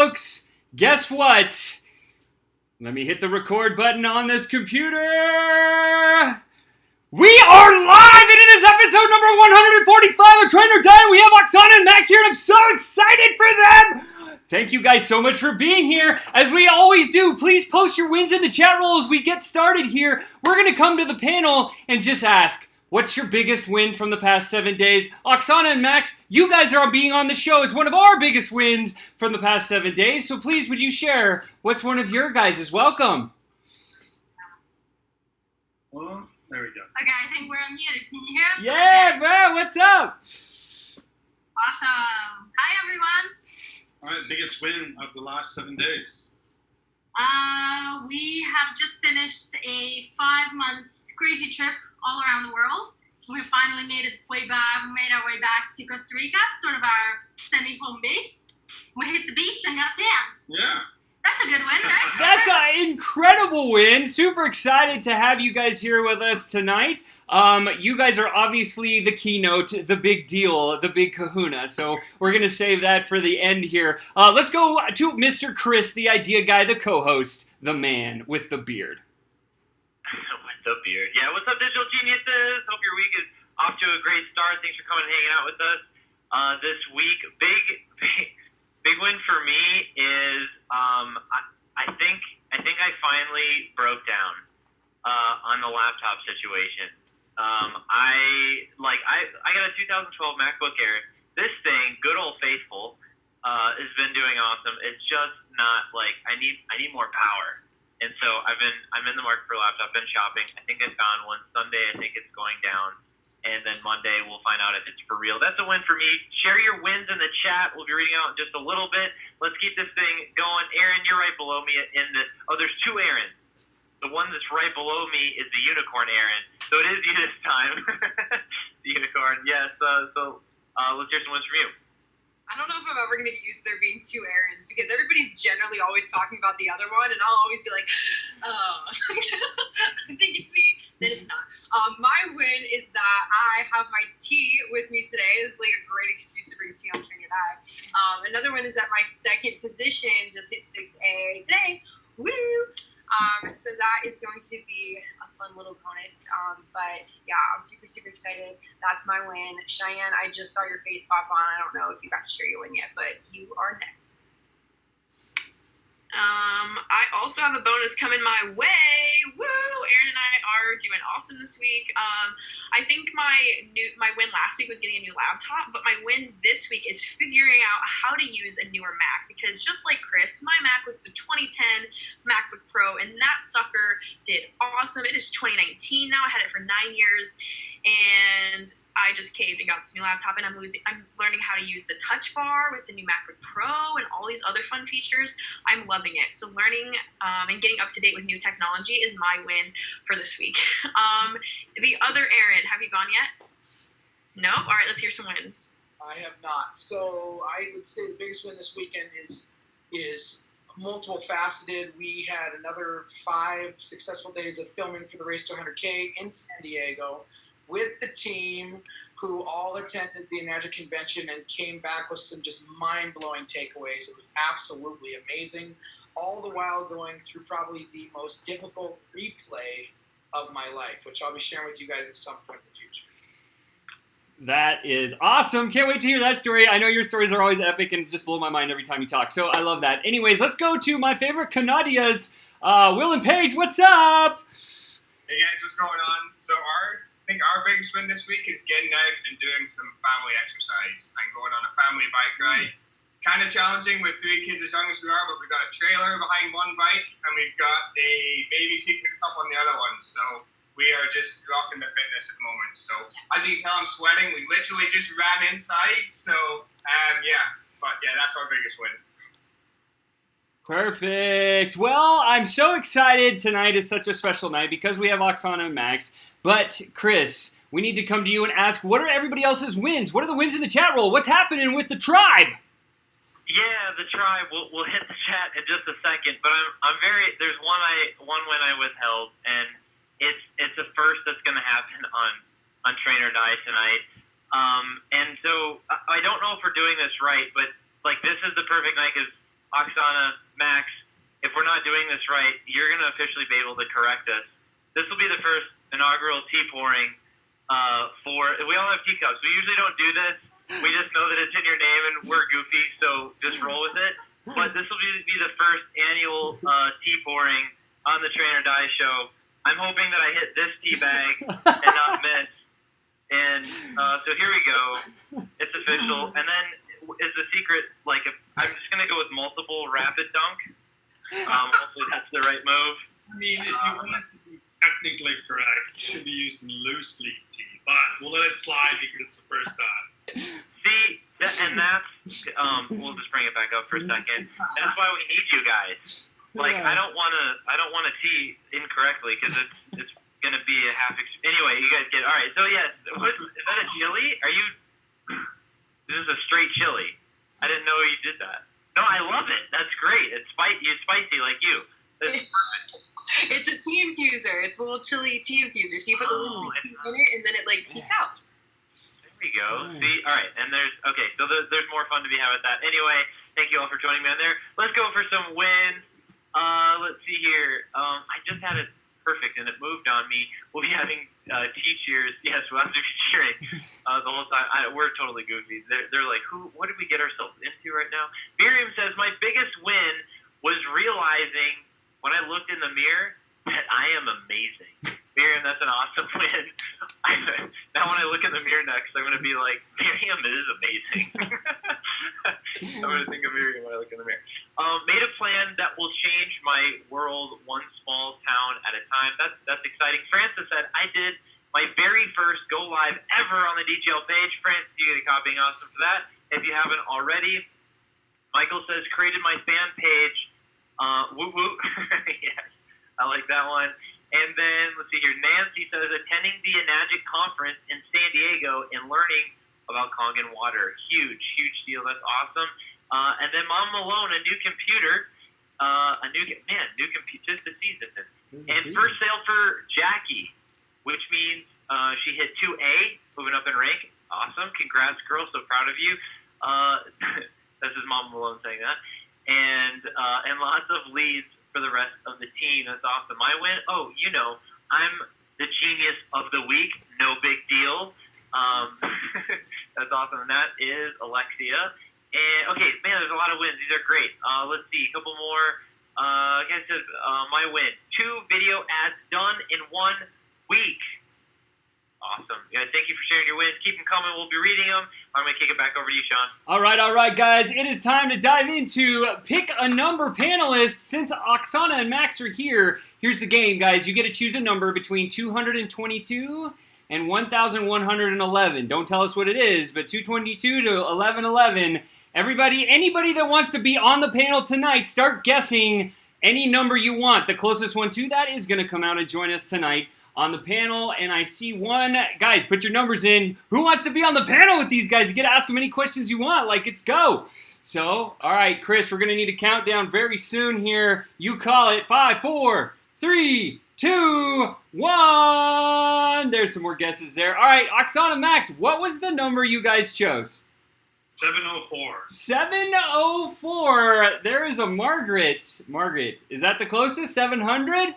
Folks, guess what? Let me hit the record button on this computer. We are live, and it is episode number 145 of Train or Die. We have Oksana and Max here, and I'm so excited for them. Thank you guys so much for being here. As we always do, please post your wins in the chat roll as we get started here. We're going to come to the panel and just ask, what's your biggest win from the past 7 days? Oksana and Max, you guys are being on the show as one of our biggest wins from the past 7 days. So please, would you share what's one of your guys' welcome? Well, there we go. Okay, I think we're unmuted. Can you hear us? Yeah, bro, what's up? Awesome. Hi, everyone. All right, biggest win of the last 7 days. We have just finished a 5 months crazy trip all around the world. We finally made our way back to Costa Rica, sort of our semi-home base. We hit the beach and got tan. Yeah. That's a good win, right? That's an incredible win. Super excited to have you guys here with us tonight. You guys are obviously the keynote, the big deal, the big kahuna. So we're going to save that for the end here. Let's go to Mr. Chris, the idea guy, the co-host, the man with the beard. With the beard. Yeah, what's up, digital geniuses? Hope your week is off to a great start. Thanks for coming and hanging out with us this week. Big win for me is I think I finally broke down on the laptop situation. I got a 2012 MacBook Air. This thing, good old faithful, has been doing awesome. It's just not like I need more power. And so I'm in the market for a laptop. Been shopping. I think I found one. Sunday I think it's going down, and then Monday we'll find out if it's for real. That's a win for me. Share your wins in the chat. We'll be reading out in just a little bit. Let's keep this thing going. Aaron, you're right below me. There's two Aarons. The one that's right below me is the unicorn Aaron. So it is you this time. The unicorn. Yes. So let's hear some wins from you. I don't know if I'm ever going to get used to there being two Aarons because everybody's generally always talking about the other one, and I'll always be like, oh, I think it's me. Then it's not. My win is that I have my tea with me today. It's like a great excuse to bring tea on Train or Die. Another one is that my second position just hit 6A today. Woo! So that is going to be a fun little bonus. But yeah, I'm super, super excited. That's my win. Cheyenne, I just saw your face pop on. I don't know if you got to share your win yet, but you are next. I also have a bonus coming my way. Woo! Aaron and I are doing awesome this week. I think my win last week was getting a new laptop, but my win this week is figuring out how to use a newer Mac, because just like Chris, my Mac was the 2010 MacBook Pro, and that sucker did awesome. It is 2019 now. I had it for 9 years, and I just caved and got this new laptop, and I'm learning how to use the touch bar with the new MacBook Pro and all these other fun features. I'm loving it. So learning and getting up to date with new technology is my win for this week. The other Aaron, have you gone yet? No? All right, let's hear some wins. I have not. So I would say the biggest win this weekend is multiple faceted. We had another 5 successful days of filming for the Race to 100K in San Diego, with the team who all attended the Magic Convention and came back with some just mind-blowing takeaways. It was absolutely amazing, all the while going through probably the most difficult replay of my life, which I'll be sharing with you guys at some point in the future. That is awesome. Can't wait to hear that story. I know your stories are always epic and just blow my mind every time you talk, so I love that. Anyways, let's go to my favorite Canadias. Will and Paige, what's up? Hey guys, what's going on? So I think our biggest win this week is getting out and doing some family exercise. I'm going on a family bike ride. Kind of challenging with 3 kids as young as we are, but we've got a trailer behind one bike and we've got a baby seat picked up on the other one. So we are just rocking the fitness at the moment. So as you can tell, I'm sweating. We literally just ran inside. So that's our biggest win. Perfect. Well, I'm so excited. Tonight is such a special night because we have Oksana and Max. But, Chris, we need to come to you and ask, what are everybody else's wins? What are the wins in the chat roll? What's happening with the tribe? Yeah, the tribe. We'll hit the chat in just a second, but there's one win I withheld, and it's a first that's going to happen on Train or Die tonight. And so I don't know if we're doing this right, but like this is the perfect night because Oksana, Max, if we're not doing this right, you're going to officially be able to correct us. This will be the first inaugural tea pouring we all have teacups. We usually don't do this. We just know that it's in your name and we're goofy, so just roll with it. But this will be the first annual tea pouring on the Train or Die show. I'm hoping that I hit this tea bag and not miss. And so here we go. It's official. And then is the secret, like, I'm just going to go with multiple rapid dunk. Hopefully that's the right move. I mean, if you want it to be technically correct, you should be using loose leaf tea, but we'll let it slide because it's the first time. See, we'll just bring it back up for a second. That's why we need you guys. Like, I don't want to tea incorrectly because it's going to be a half. Anyway, you guys get all right. So yes, is that a chili? This is a straight chili. I didn't know you did that. No, I love it. That's great. It's spicy like you. It's a tea infuser. It's a little chili tea infuser. So you put the little tea in it, and then it like seeps out. There we go. See, all right, and so there's more fun to be had with that. Anyway, thank you all for joining me on there. Let's go for some wins. Let's see here. I just had it perfect, and it moved on me. We'll be having tea cheers. Yes, we'll have to be cheering the whole time. We're totally goofy. They're like, what did we get ourselves into right now? Miriam says, my biggest win was realizing when I looked in the mirror that I am amazing. Miriam, that's an awesome win. Now when I look in the mirror next, I'm going to be like, Miriam is amazing. I'm going to think of Miriam when I look in the mirror. Made a plan that will change my world one small town at a time. That's exciting. Francis said, I did my very first go live ever on the DGL page. Francis, you get a copying awesome for that if you haven't already. Michael says, created my fan page. Woo woo. Yes, I like that one. And then, let's see here, Nancy says, attending the Enagic conference in San Diego and learning about Kangen water. Huge deal. That's awesome. And then Mom Malone, a new computer. New computer, just the season. And first sale for Jackie, which means she hit 2A, moving up in rank. Awesome. Congrats, girl. So proud of you. This is Mom Malone saying that. And lots of leads for the rest of the team. That's awesome. My win, I'm the genius of the week. No big deal. That's awesome. And that is Alexia. And, okay, man, there's a lot of wins. These are great. Let's see, a couple more. Guys says, my win. 2 video ads done in 1 week. Awesome. Guys, thank you for sharing your wins. Keep them coming. We'll be reading them. I'm going to kick it back over to you, Sean. All right, guys. It is time to dive into Pick a Number panelists. Since Oksana and Max are here, here's the game, guys. You get to choose a number between 222 and 1,111. Don't tell us what it is, but 222 to 1111. Anybody that wants to be on the panel tonight, start guessing any number you want. The closest one to that is going to come out and join us tonight on the panel, and I see one. Guys, put your numbers in. Who wants to be on the panel with these guys? You get to ask them any questions you want. It's go. So, all right, Chris, we're going to need a countdown very soon here. You call it. 5, 4, 3, 2, 1. There's some more guesses there. All right, Oksana, Max, what was the number you guys chose? 704. 704. There is a Margaret. Margaret, is that the closest? 700?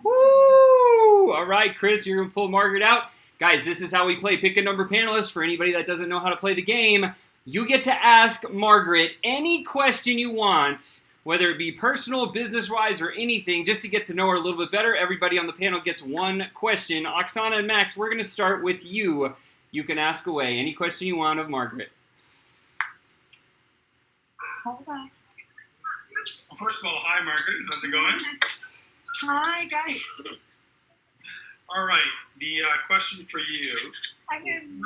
Woo! All right, Chris, you're going to pull Margaret out. Guys, this is how we play Pick a Number panelists. For anybody that doesn't know how to play the game, you get to ask Margaret any question you want, whether it be personal, business-wise, or anything, just to get to know her a little bit better. Everybody on the panel gets one question. Oksana and Max, we're going to start with you. You can ask away any question you want of Margaret. Hold on. First of all, hi, Margaret. How's it going? Hi, guys. All right. The question for you. I'm in.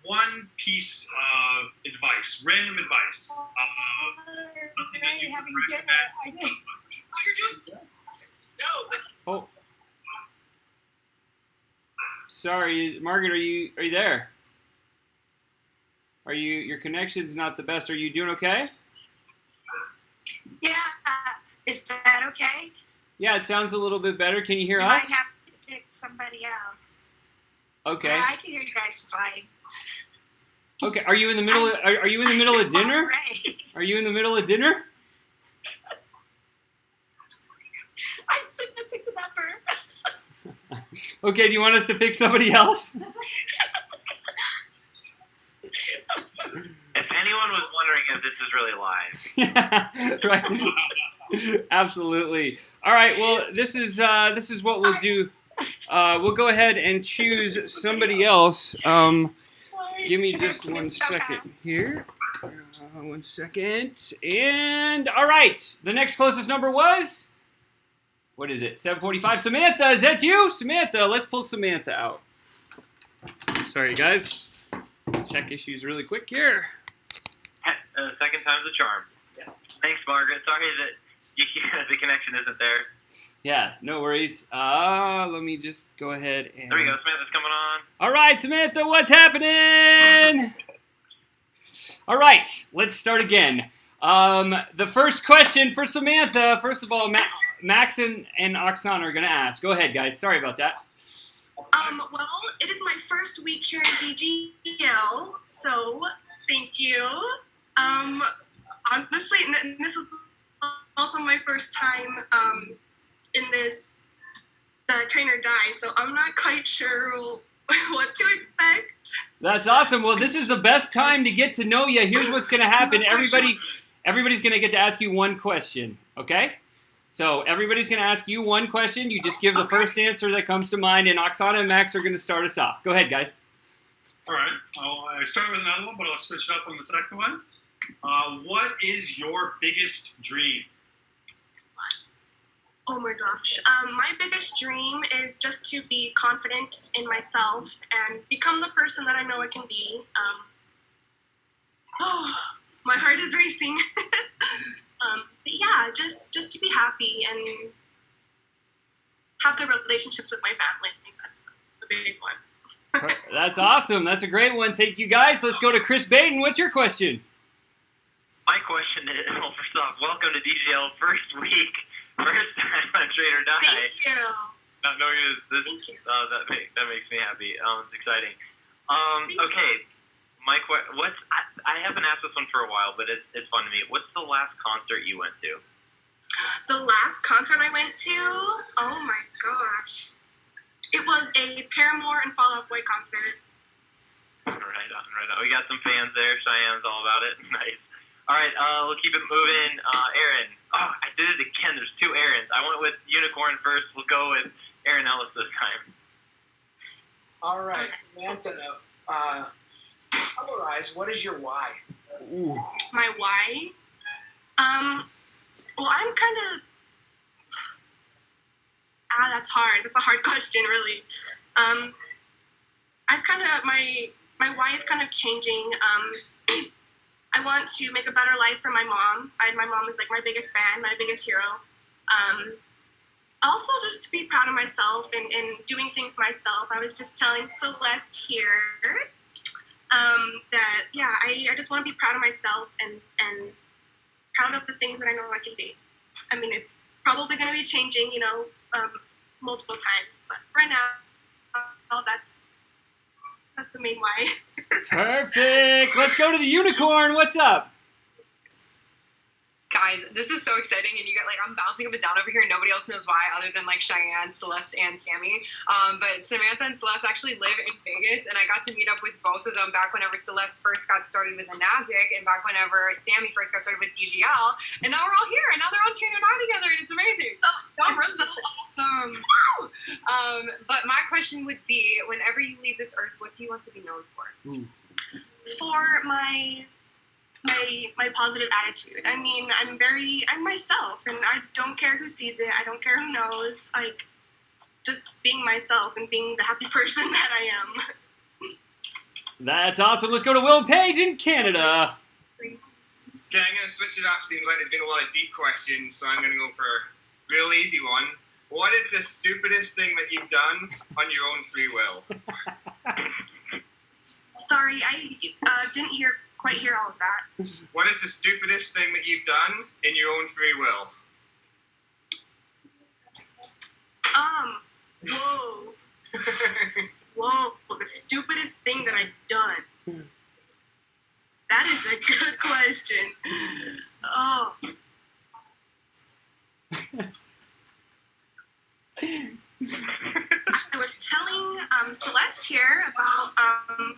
One piece of advice, random advice. Having dinner. I did. Oh. Sorry, Margaret, are you there? Your connection's not the best. Are you doing okay? Yeah. Is that okay? Yeah, it sounds a little bit better. Can you hear You us? might have to pick somebody else. Okay. Yeah, I can hear you guys fine. Okay. Are you in the middle? Are you in the middle of dinner? Right. Are you in the middle of dinner? shouldn't have picked the number. Okay, do you want us to pick somebody else? If anyone was wondering if this is really live. Yeah, right. Absolutely. All right. Well, this is what we'll do. We'll go ahead and choose somebody else. Give me just 1 second here. 1 second. And all right. The next closest number was. What is it? 745. Samantha, is that you? Samantha, let's pull Samantha out. Sorry, guys. Just check issues really quick here. Second time's a charm. Yeah. Thanks, Margaret. Sorry that the connection isn't there. Yeah, no worries. Let me just go ahead and... There we go. Samantha's coming on. All right, Samantha, what's happening? All right, let's start again. The first question for Samantha, first of all, Max and Oksana are going to ask. Go ahead, guys. Sorry about that. Well, it is my first week here at DGL, so thank you. Honestly, this is also my first time in this train or die, so I'm not quite sure what to expect. That's awesome. Well, this is the best time to get to know you. Here's what's going to happen. Everybody's going to get to ask you one question, okay? So everybody's going to ask you one question. You just give the first answer that comes to mind, and Oksana and Max are going to start us off. Go ahead, guys. All right. I start with another one, but I'll switch it up on the second one. What is your biggest dream? Oh my gosh. My biggest dream is just to be confident in myself and become the person that I know I can be. My heart is racing. But yeah, just to be happy and have good relationships with my family. I think that's the big one. That's awesome. That's a great one. Thank you, guys. Let's go to Chris Baden. What's your question? My question is, well, first off, welcome to DGL first week. First time on Train or Die. Thank you. Not knowing this, Thank you. that makes me happy. It's exciting. Okay, I haven't asked this one for a while, but it's fun to me. What's the last concert you went to? The last concert I went to, oh my gosh. It was a Paramore and Fall Out Boy concert. Right on. We got some fans there. Cheyenne's all about it. Nice. All right, we'll keep it moving. Aaron. Oh, I did it again. There's two Aarons. I went with Unicorn first. We'll go with Aaron Ellis this time. All right, Samantha. Summarize. What is your why? Ooh. My why? Well, I'm kind of... that's hard. That's a hard question, really. I've kind of... My why is kind of changing. I want to make a better life for my mom. My mom is like my biggest fan, my biggest hero. Also, just to be proud of myself and doing things myself. I was just telling Celeste here that, yeah, I just want to be proud of myself and proud of the things that I know I can be. I mean, it's probably going to be changing, multiple times. But right now, that's the main why. Perfect. Let's go to the Unicorn. What's up? Guys, this is so exciting, and I'm bouncing up and down over here, and nobody else knows why other than Cheyenne, Celeste, and Sammy. But Samantha and Celeste actually live in Vegas, and I got to meet up with both of them back whenever Celeste first got started with the Magic, and back whenever Sammy first got started with DGL. And now we're all here, and now they're on Train or Die together, and it's amazing. It's so awesome. But my question would be, whenever you leave this earth, what do you want to be known for? For my positive attitude. I mean, I'm myself, and I don't care who sees it. I don't care who knows. Just being myself and being the happy person that I am. That's awesome. Let's go to Will Page in Canada. Okay, I'm going to switch it up. Seems like there's been a lot of deep questions, so I'm going to go for a real easy one. What is the stupidest thing that you've done on your own free will? Sorry, I didn't quite hear all of that. What is the stupidest thing that you've done in your own free will? Whoa, the stupidest thing that I've done. That is a good question. Oh. Celeste here about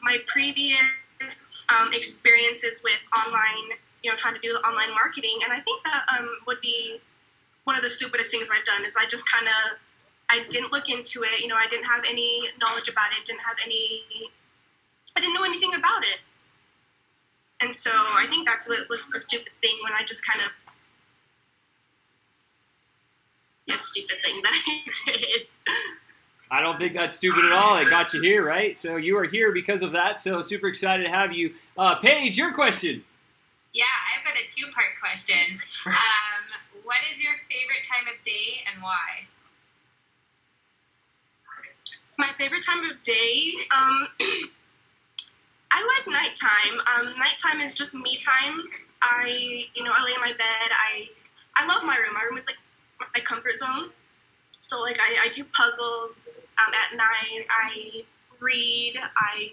my previous experiences with online, trying to do the online marketing. And I think that would be one of the stupidest things I've done is I didn't look into it. I didn't have any knowledge about it, I didn't know anything about it. And so I think that's what was a stupid thing when I just kind of, stupid thing that I did. I don't think that's stupid at all. It got you here, right? So you are here because of that. So super excited to have you. Paige, your question. Yeah, I've got a two-part question. What is your favorite time of day and why? My favorite time of day, I like nighttime. Nighttime is just me time. I lay in my bed. I love my room. My room is like my comfort zone. So like I do puzzles at night. I read. I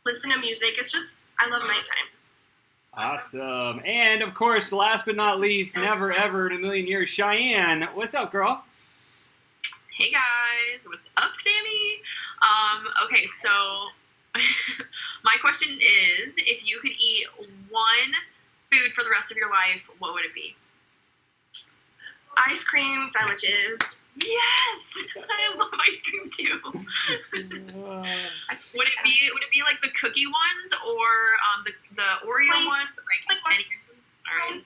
listen to music. It's just I love nighttime. Awesome. And of course, last but not least, never ever in a million years, Cheyenne. What's up, girl? Hey guys, what's up, Sammy? Okay, so my question is, if you could eat one food for the rest of your life, what would it be? Ice cream sandwiches. Yes, I love ice cream too. Would it be like the cookie ones or the Oreo ones? Like anything? All right,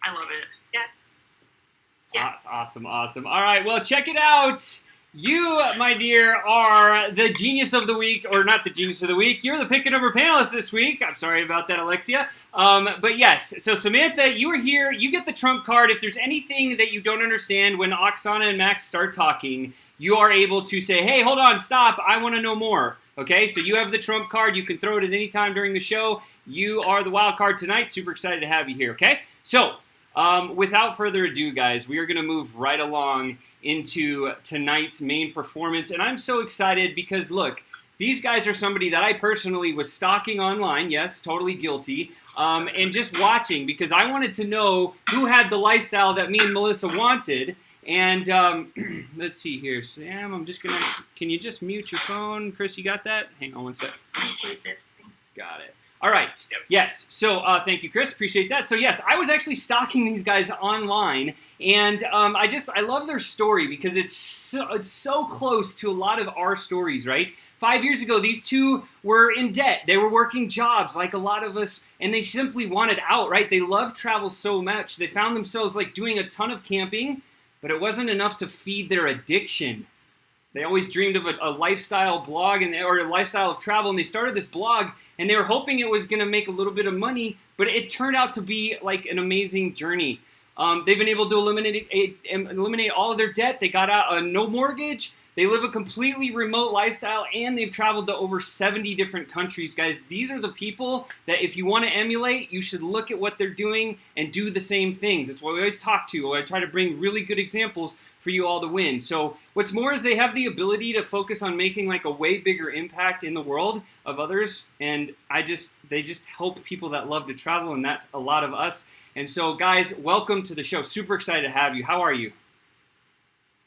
I love it. Yes. That's awesome. All right, well, check it out. You, my dear, are the genius of the week, or not the genius of the week. You're the pick a number panelist this week. I'm sorry about that, Alexia. But yes, so Samantha, you are here. You get the trump card. If there's anything that you don't understand when Oksana and Max start talking, you are able to say, hey, hold on, stop. I want to know more. Okay, so you have the trump card. You can throw it at any time during the show. You are the wild card tonight. Super excited to have you here, okay? So, without further ado, guys, we are going to move right along into tonight's main performance. And I'm so excited because, look, these guys are somebody that I personally was stalking online. Yes, totally guilty. And just watching because I wanted to know who had the lifestyle that me and Melissa wanted. And let's see here. Sam, I'm just going to... Can you just mute your phone? Chris, you got that? Hang on one sec. Got it. All right. Yep. Yes. So thank you, Chris. Appreciate that. So yes, I was actually stalking these guys online, and I love their story because it's so close to a lot of our stories, right? 5 years ago, these two were in debt. They were working jobs like a lot of us, and they simply wanted out, right? They loved travel so much. They found themselves like doing a ton of camping, but it wasn't enough to feed their addiction. They always dreamed of a lifestyle blog or a lifestyle of travel, and they started this blog, and they were hoping it was going to make a little bit of money, but it turned out to be like an amazing journey. They've been able to eliminate all of their debt. They got out no mortgage. They live a completely remote lifestyle, and they've traveled to over 70 different countries. Guys, these are the people that if you want to emulate, you should look at what they're doing and do the same things. It's what we always talk to. I try to bring really good examples for you all to win. So what's more is they have the ability to focus on making like a way bigger impact in the world of others. And they just help people that love to travel, and that's a lot of us. And so guys, welcome to the show. Super excited to have you. How are you?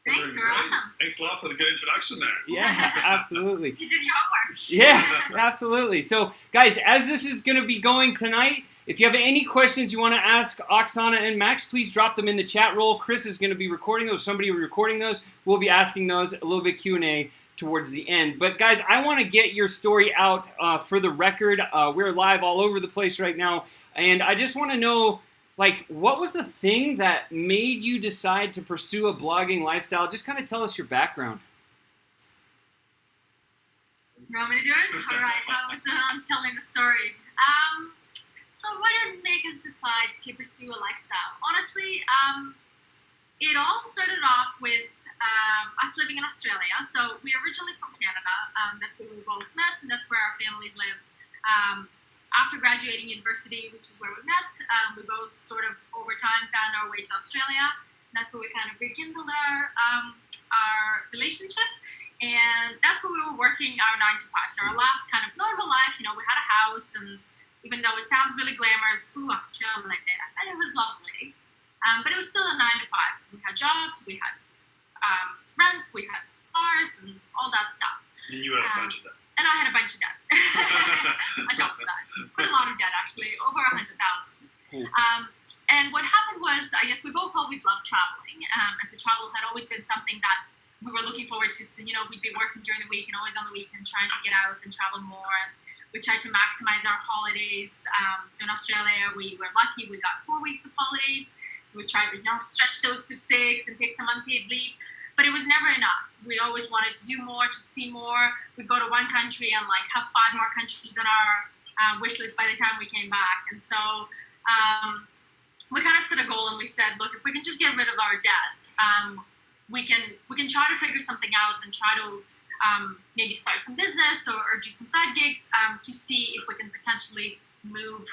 Thanks, we're awesome. Thanks a lot for the good introduction there. Yeah, absolutely. You did your homework. Yeah, absolutely. So guys, as this is going to be going tonight, if you have any questions you want to ask Oksana and Max, please drop them in the chat roll. Chris is going to be recording those. Somebody will be recording those. We'll be asking those a little bit Q&A towards the end. But guys, I want to get your story out for the record. We're live all over the place right now. And I just want to know, like, what was the thing that made you decide to pursue a blogging lifestyle? Just kind of tell us your background. You want me to do it? All right, I'm telling the story. So what did make us decide to pursue a lifestyle? Honestly, it all started off with us living in Australia. So we're originally from Canada. That's where we both met, and that's where our families live. After graduating university, which is where we met, we both sort of over time found our way to Australia. And that's where we kind of rekindled our relationship. And that's where we were working our 9 to 5. So our last kind of normal life, we had a house, and even though it sounds really glamorous, Australia like that, and it was lovely. But it was still a 9 to 5. We had jobs, we had rent, we had cars, and all that stuff. And you had a bunch of them. And I had a bunch of debt. On top of that. Quite a lot of debt, actually. Over 100,000. And what happened was, I guess we both always loved traveling. And so travel had always been something that we were looking forward to. So, we'd be working during the week and always on the weekend trying to get out and travel more. And we tried to maximize our holidays. So in Australia, we were lucky. We got 4 weeks of holidays. So we tried to stretch those to 6 and take some unpaid leave. But it was never enough. We always wanted to do more, to see more. We'd go to one country and have 5 more countries on our wish list by the time we came back. And so we kind of set a goal and we said, look, if we can just get rid of our debt, we can try to figure something out and try to maybe start some business or do some side gigs to see if we can potentially move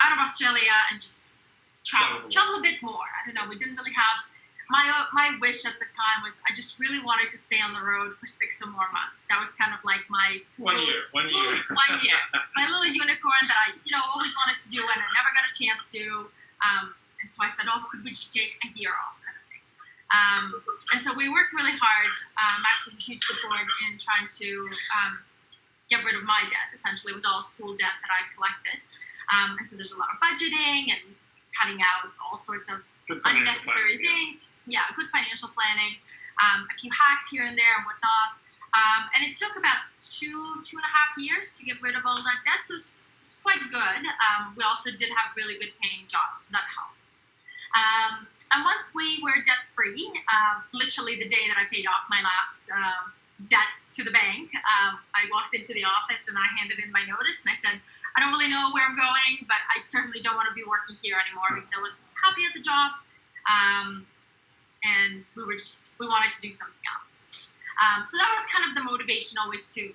out of Australia and just travel a bit more. I don't know. We didn't really have. My wish at the time was I just really wanted to stay on the road for 6 or more months. That was kind of like my one year. 1 year. My little unicorn that I always wanted to do and I never got a chance to. And so I said, could we just take a year off kind of thing? And so we worked really hard. Max was a huge support in trying to get rid of my debt. Essentially, it was all school debt that I collected. And so there's a lot of budgeting and cutting out all sorts of unnecessary things. Yeah, good financial planning, a few hacks here and there and whatnot. And it took about 2.5 years to get rid of all that debt, so it was quite good. We also did have really good paying jobs, so that helped. And once we were debt free, literally the day that I paid off my last debt to the bank, I walked into the office and I handed in my notice and I said, I don't really know where I'm going, but I certainly don't want to be working here anymore because I was happy at the job. And we wanted to do something else. So that was kind of the motivation always to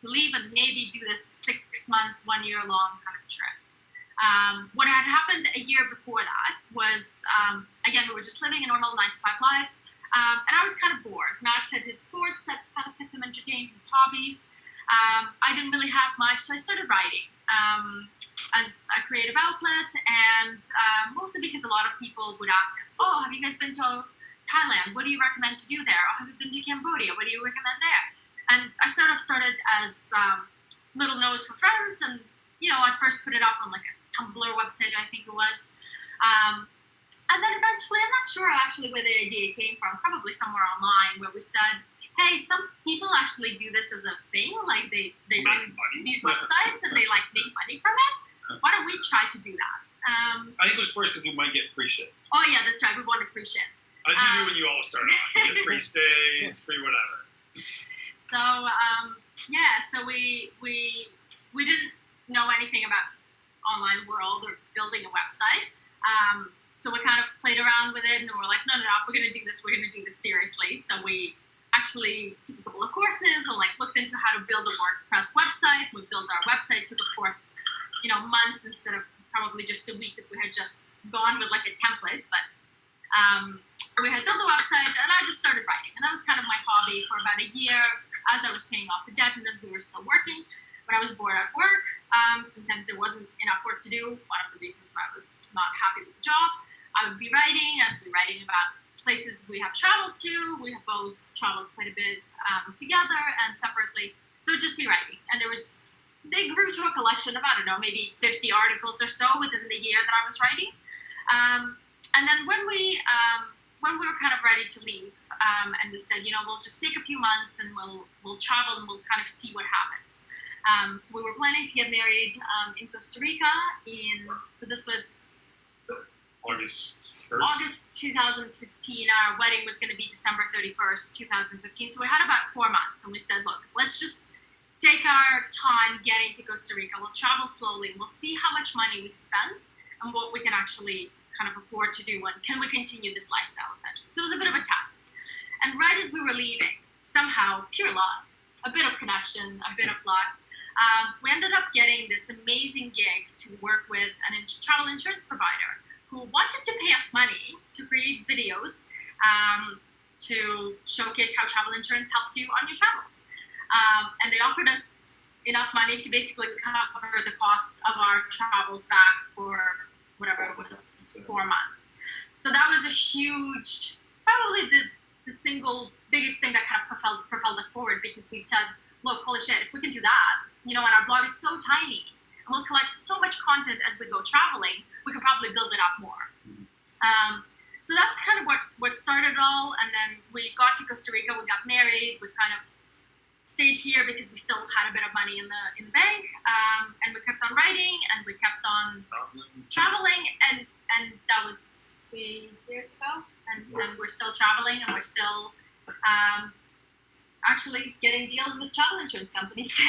leave and maybe do this 6 months, 1 year long kind of trip. What had happened a year before that was, again, we were just living a normal 9-to-5 life. And I was kind of bored. Max had his sports that kind of kept him entertained, his hobbies. I didn't really have much, so I started writing as a creative outlet, and mostly because a lot of people would ask us, have you guys been to Thailand? What do you recommend to do there? Or have you been to Cambodia? What do you recommend there? And I sort of started as little notes for friends, and I'd first put it up on like a Tumblr website, I think it was. And then eventually, I'm not sure actually where the idea came from, probably somewhere online where we said, hey, some people actually do this as a thing, like they run these websites and they make money from it. Why don't we try to do that? I think it was first because we might get free shit. Oh yeah, that's right. We wanted free shit. As you do when you all start off. You get free stays, free whatever. So so we didn't know anything about online world or building a website. So we kind of played around with it and we're like, no, if we're gonna do this seriously. So we actually took a couple of courses and looked into how to build a WordPress website. We built our website, took of course, months instead of probably just a week if we had just gone with a template. But we had built the website and I just started writing. And that was kind of my hobby for about a year as I was paying off the debt and as we were still working. When I was bored at work, sometimes there wasn't enough work to do. One of the reasons why I was not happy with the job, I would be writing. I'd be writing about places we have traveled to. We have both traveled quite a bit together and separately. So it'd just be writing. And they grew to a collection of, I don't know, maybe 50 articles or so within the year that I was writing. And then when we were kind of ready to leave, and we said, we'll just take a few months and we'll travel and we'll kind of see what happens. So we were planning to get married in Costa Rica so this was August 2015. Our wedding was going to be December 31st, 2015. So we had about 4 months and we said, look, let's just take our time getting to Costa Rica. We'll travel slowly. We'll see how much money we spend and what we can actually kind of afford to do and can we continue this lifestyle essentially. So it was a bit of a test. And right as we were leaving, somehow, pure luck, a bit of connection, a bit of luck, we ended up getting this amazing gig to work with a travel insurance provider who wanted to pay us money to create videos to showcase how travel insurance helps you on your travels. And they offered us enough money to basically cover the cost of our travels back for whatever it was, 4 months. So that was a huge, probably the single biggest thing that kind of propelled us forward, because we said, look, holy shit, if we can do that, and our blog is so tiny, and we'll collect so much content as we go traveling, we could probably build it up more. So that's kind of what started it all. And then we got to Costa Rica, we got married, we kind of stayed here because we still had a bit of money in the bank, and we kept on writing, and we kept on traveling, and that was 3 years ago, and we're still traveling, and we're still actually getting deals with travel insurance companies.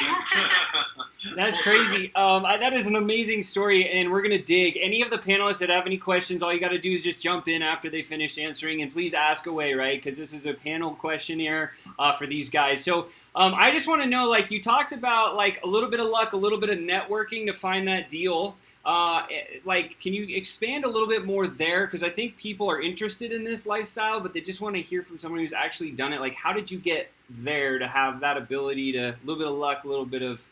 That's crazy. That is an amazing story, and we're going to dig. Any of the panelists that have any questions, all you got to do is just jump in after they finish answering, and please ask away, right? Because this is a panel questionnaire for these guys. So I just want to know, like, you talked about, like, a little bit of luck, a little bit of networking to find that deal. Like, can you expand a little bit more there? Because I think people are interested in this lifestyle, but they just want to hear from someone who's actually done it. Like, how did you get there to have that ability to, a little bit of luck, a little bit of,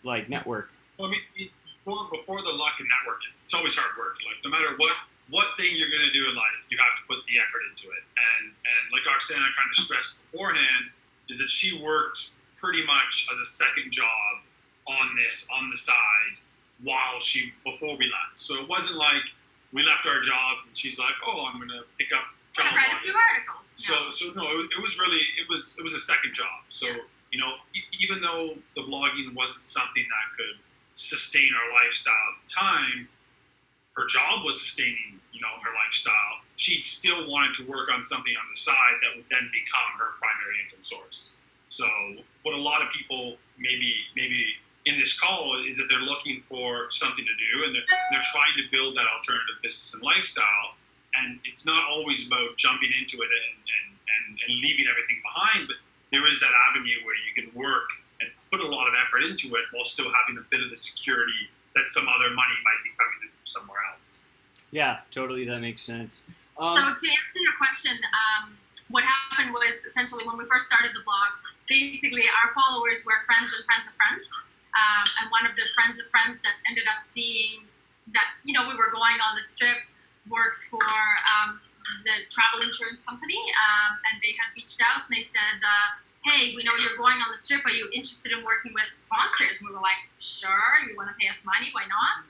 like, network? Well, I mean, before the luck and network, it's always hard work. Like, no matter what thing you're going to do in life, you have to put the effort into it. And like Oksana kind of stressed beforehand, is that she worked pretty much as a second job on the side before we left. So it wasn't like we left our jobs and she's like, oh, I'm going to pick up job. Write a few articles. So no, it was really, it was a second job. So, even though the blogging wasn't something that could sustain our lifestyle at the time, her job was sustaining, her lifestyle. She still wanted to work on something on the side that would then become her primary income source. So what a lot of people maybe in this call is that they're looking for something to do, and they're trying to build that alternative business and lifestyle. And it's not always about jumping into it and leaving everything behind, but there is that avenue where you can work and put a lot of effort into it while still having a bit of the security that some other money might be coming in from somewhere else. Yeah, totally. That makes sense. So to answer your question, what happened was essentially when we first started the blog, basically our followers were friends and friends of friends. And one of the friends of friends that ended up seeing that, we were going on this trip worked for the travel insurance company. And they had reached out and they said, hey, we know you're going on this trip. Are you interested in working with sponsors? And we were like, sure, you want to pay us money? Why not?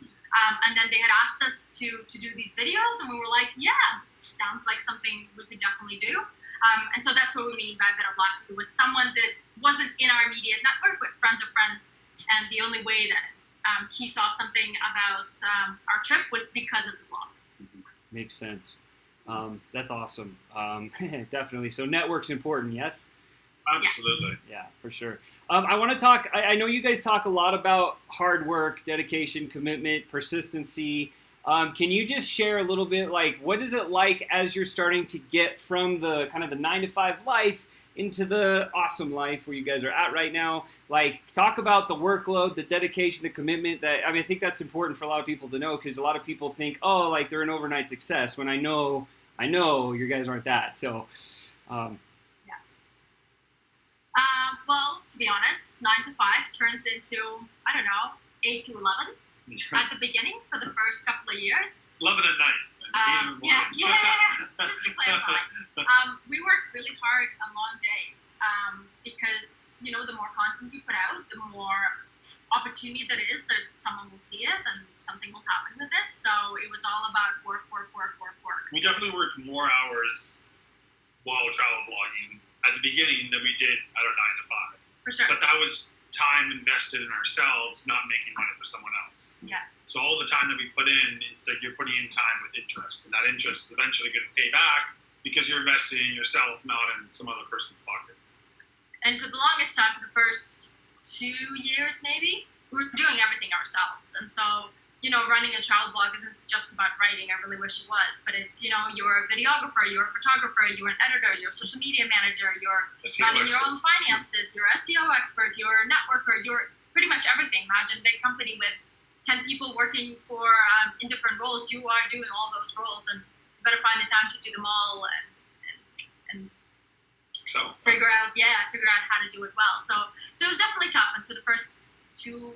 And then they had asked us to do these videos, and we were like, yeah, sounds like something we could definitely do. And so that's what we mean by a bit of luck. It was someone that wasn't in our immediate network, but friends of friends. And the only way that he saw something about our trip was because of the blog. Makes sense. That's awesome. Definitely. So network's important, yes? Absolutely. Yes. Yeah, for sure. I want to talk, I know you guys talk a lot about hard work, dedication, commitment, persistency. Can you just share a little bit, like, what is it like as you're starting to get from the kind of the 9-to-5 life into the awesome life where you guys are at right now? Like, talk about the workload, the dedication, the commitment. I think that's important for a lot of people to know, because a lot of people think, oh, like, they're an overnight success, when I know you guys aren't that. So, well, to be honest, 9 to 5 turns into, 8 to 11 at the beginning for the first couple of years. 11 at night. Just to clarify. We work really hard on long days because, the more content you put out, the more opportunity that is that someone will see it and something will happen with it. So it was all about work. We definitely worked more hours while travel blogging at the beginning than we did at our 9 to 5. For sure. But that was time invested in ourselves, not making money for someone else. Yeah. So all the time that we put in, it's like you're putting in time with interest, and that interest is eventually going to pay back because you're investing in yourself, not in some other person's pockets. And for the longest time, for the first 2 years maybe, we were doing everything ourselves. And so, running a travel blog isn't just about writing. I really wish it was. But it's, you're a videographer, you're a photographer, you're an editor, you're a social media manager, you're running your own finances, you're an SEO expert, you're a networker, you're pretty much everything. Imagine a big company with 10 people working for in different roles. You are doing all those roles, and you better find the time to do them all and figure out how to do it well. So it was definitely tough. And for the first 2+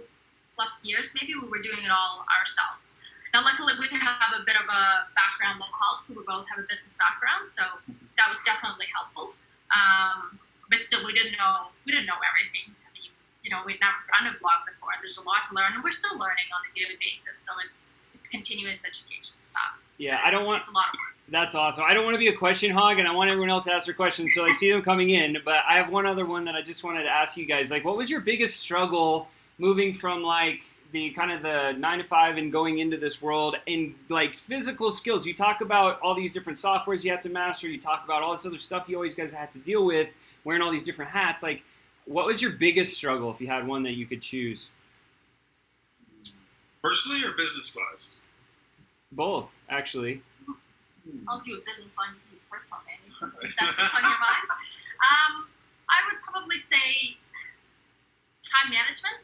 years, maybe we were doing it all ourselves. Now, luckily, we have a bit of a background that helps. So we both have a business background, so that was definitely helpful. But still, we didn't know everything. I mean, we'd never run a blog before. There's a lot to learn, and we're still learning on a daily basis. So it's continuous education. Yeah, I don't want. It's a lot of work. That's awesome. I don't want to be a question hog, and I want everyone else to ask their questions, so I see them coming in. But I have one other one that I just wanted to ask you guys. Like, what was your biggest struggle moving from like the kind of the 9 to 5 and going into this world and like physical skills? You talk about all these different softwares you have to master. You talk about all this other stuff you always guys had to deal with, wearing all these different hats. Like, what was your biggest struggle if you had one that you could choose? Personally or business-wise? Both, actually. I'll do a business one, you do personal, man. Since that's what's on your mind. I would probably say time management.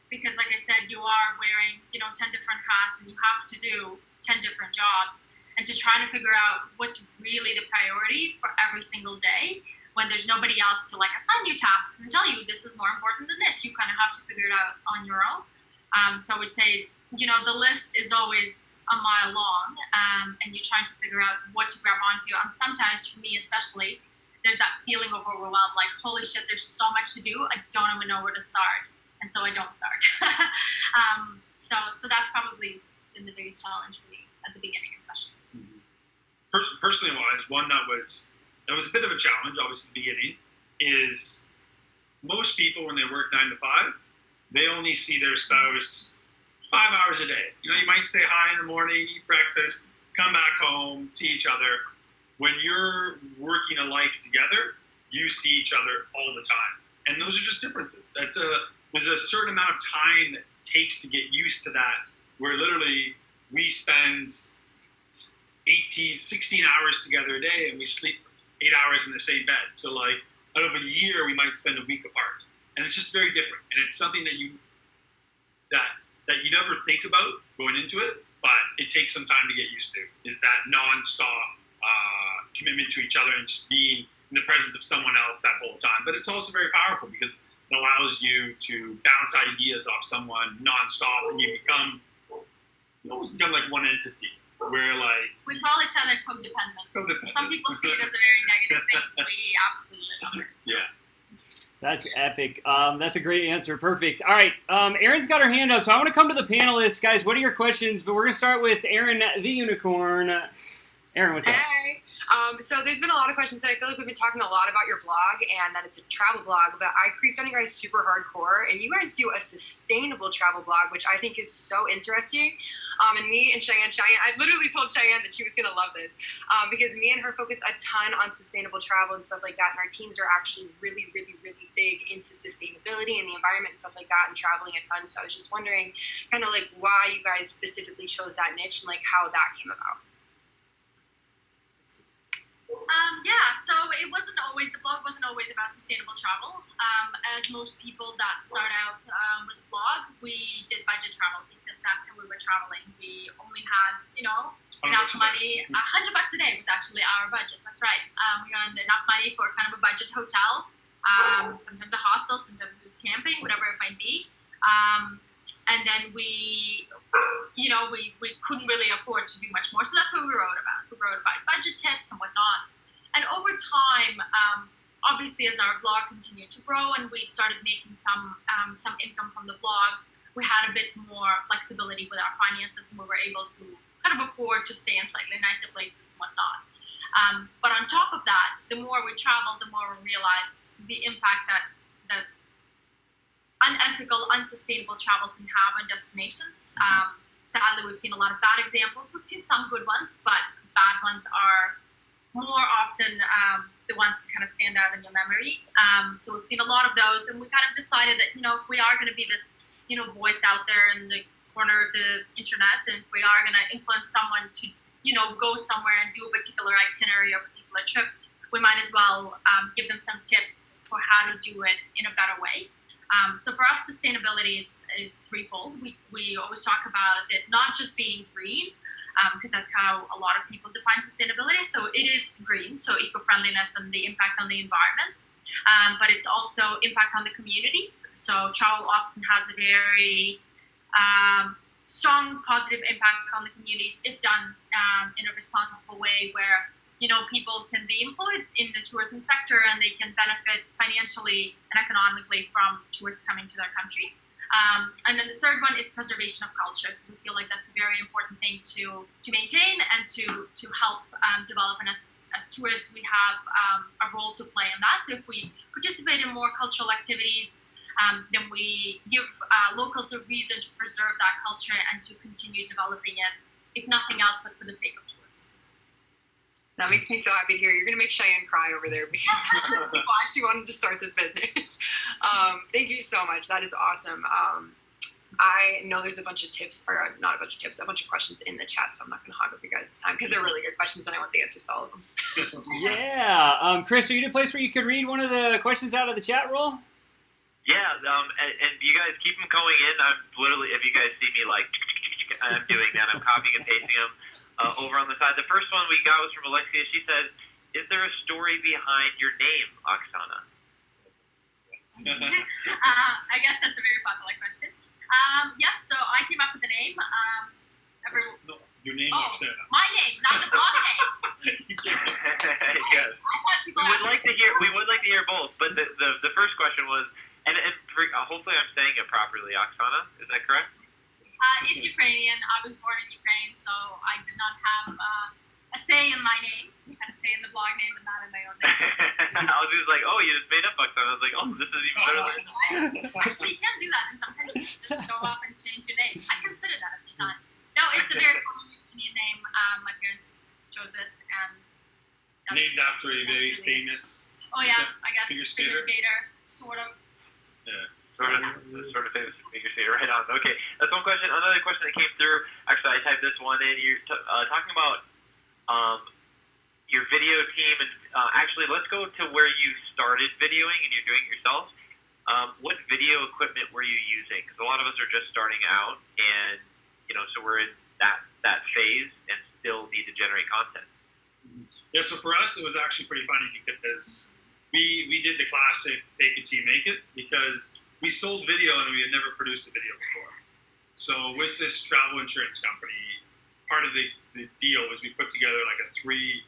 Because like I said, you are wearing, 10 different hats and you have to do 10 different jobs. And to try to figure out what's really the priority for every single day when there's nobody else to like assign you tasks and tell you this is more important than this, you kind of have to figure it out on your own. So I would say, the list is always a mile long, and you're trying to figure out what to grab onto. And sometimes, for me especially, there's that feeling of overwhelmed, like, holy shit, there's so much to do, I don't even know where to start. And so I don't start. So that's probably been the biggest challenge for me at the beginning, especially. Personally wise, one that was a bit of a challenge, obviously, at the beginning, is most people, when they work 9 to 5, they only see their spouse 5 hours a day. You might say hi in the morning, eat breakfast, come back home, see each other. When you're working a life together, you see each other all the time. And those are just differences. There's a certain amount of time that it takes to get used to that, where literally we spend 16 hours together a day and we sleep 8 hours in the same bed. So like out of a year, we might spend a week apart. And it's just very different. And it's something that you never think about going into it, but it takes some time to get used to, is that nonstop commitment to each other and just being in the presence of someone else that whole time. But it's also very powerful because it allows you to bounce ideas off someone nonstop, and you almost become like one entity. Where like we call each other codependent. Some people see it as a very negative thing. We absolutely love it. So. Yeah. That's epic. That's a great answer. Perfect. All right. Erin's got her hand up, so I want to come to the panelists. Guys, what are your questions? But we're going to start with Erin, the unicorn. Erin, what's up? Hey. So there's been a lot of questions, and I feel like we've been talking a lot about your blog and that it's a travel blog, but I creeped on you guys super hardcore, and you guys do a sustainable travel blog, which I think is so interesting. And me and Cheyenne, I literally told Cheyenne that she was going to love this, because me and her focus a ton on sustainable travel and stuff like that, and our teams are actually really, really, really big into sustainability and the environment and stuff like that, and traveling a ton. So I was just wondering kind of like why you guys specifically chose that niche and like how that came about. So the blog wasn't always about sustainable travel. As most people that start out with a blog, we did budget travel because that's how we were traveling. We only had, enough money. $100 a day was actually our budget. That's right. We earned enough money for kind of a budget hotel, sometimes a hostel, sometimes it was camping, whatever it might be. And then we couldn't really afford to do much more. So that's what we wrote about. We wrote about budget tips and whatnot. And over time, obviously, as our blog continued to grow and we started making some income from the blog, we had a bit more flexibility with our finances, and we were able to kind of afford to stay in slightly nicer places and whatnot. But on top of that, the more we traveled, the more we realized the impact that unethical, unsustainable travel can have on destinations. Sadly, we've seen a lot of bad examples. We've seen some good ones, but bad ones are more often the ones that kind of stand out in your memory. So we've seen a lot of those, and we kind of decided that, if we are going to be this, voice out there in the corner of the internet, and if we are going to influence someone to, go somewhere and do a particular itinerary or a particular trip, we might as well give them some tips for how to do it in a better way. So for us, sustainability is threefold. We always talk about it not just being green, because that's how a lot of people define sustainability. So it is green, so eco-friendliness and the impact on the environment. But it's also impact on the communities. So travel often has a very strong positive impact on the communities if done in a responsible way, where people can be employed in the tourism sector and they can benefit financially and economically from tourists coming to their country. And then the third one is preservation of culture. So we feel like that's a very important thing to maintain and to help develop. And as tourists, we have a role to play in that. So if we participate in more cultural activities, then we give locals a reason to preserve that culture and to continue developing it, if nothing else, but for the sake of tourism. That makes me so happy to hear. You're going to make Cheyenne cry over there because people actually wanted to start this business. Thank you so much. That is awesome. I know there's a bunch of tips, or not a bunch of tips, a bunch of questions in the chat, so I'm not going to hog up you guys' time because they're really good questions and I want the answers to all of them. Yeah. Chris, are you in a place where you could read one of the questions out of the chat roll? Yeah, and you guys keep them going in. I'm literally, if you guys see me like, I'm doing that. I'm copying and pasting them over on the side. The first one we got was from Alexia. She says, "Is there a story behind your name, Oksana?" I guess that's a very popular question. Yes, so I came up with the name. No, your name, Oh, Oksana. my name, not the blog name. Yes. I thought people We would asked like to hear both. But the first question was, and hopefully I'm saying it properly, Oksana. Is that correct? It's Ukrainian. I was born in Ukraine, so I did not have a say in my name. I had a say in the blog name, but not in my own name. I was just like, oh, you just made up Oksana. I was like, oh, this is even better. Actually, you can do that in some countries. Just show up and change your name. I considered that a few times. No, it's a very common Ukrainian name. My parents chose it, and that's, Named after a very really famous. Oh yeah, I guess figure skater, sort of. Yeah. Sort of famous figure skater, right on. Okay, that's one question. Another question that came through. Actually, I typed this one in. You're talking about your video team, and actually, let's go to where you started videoing and you're doing it yourself. What video equipment were you using? Because a lot of us are just starting out, and so we're in that phase and still need to generate content. Yeah, so for us, it was actually pretty funny because we did the classic fake it till you make it because we sold video and we had never produced a video before. So with this travel insurance company, part of the deal was we put together like a three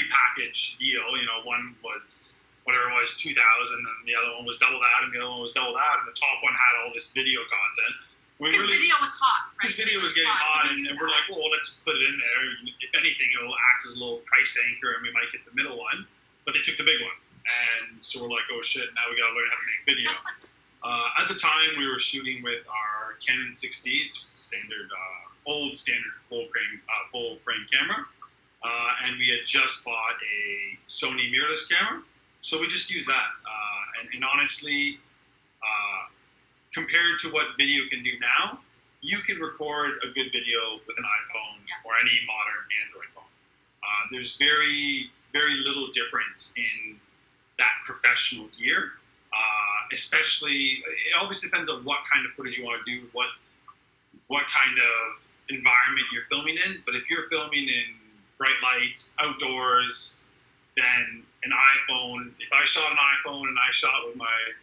package deal. One was whatever it was, 2,000, and the other one was double that, and the other one was double that, and the top one had all this video content. Because video was hot, right? This video was getting hot, and we're like, well, let's just put it in there. If anything, it'll act as a little price anchor, and we might get the middle one. But they took the big one, and so we're like, oh shit, now we gotta learn how to make video. At the time, we were shooting with our Canon 6D. It's just a standard full frame camera, and we had just bought a Sony mirrorless camera, so we just used that. And honestly, compared to what video can do now, you can record a good video with an iPhone or any modern Android phone. There's very, very little difference in that professional gear. Especially, it always depends on what kind of footage you want to do, what kind of environment you're filming in. But if you're filming in bright lights, outdoors, then an iPhone, if I shot an iPhone and I shot with my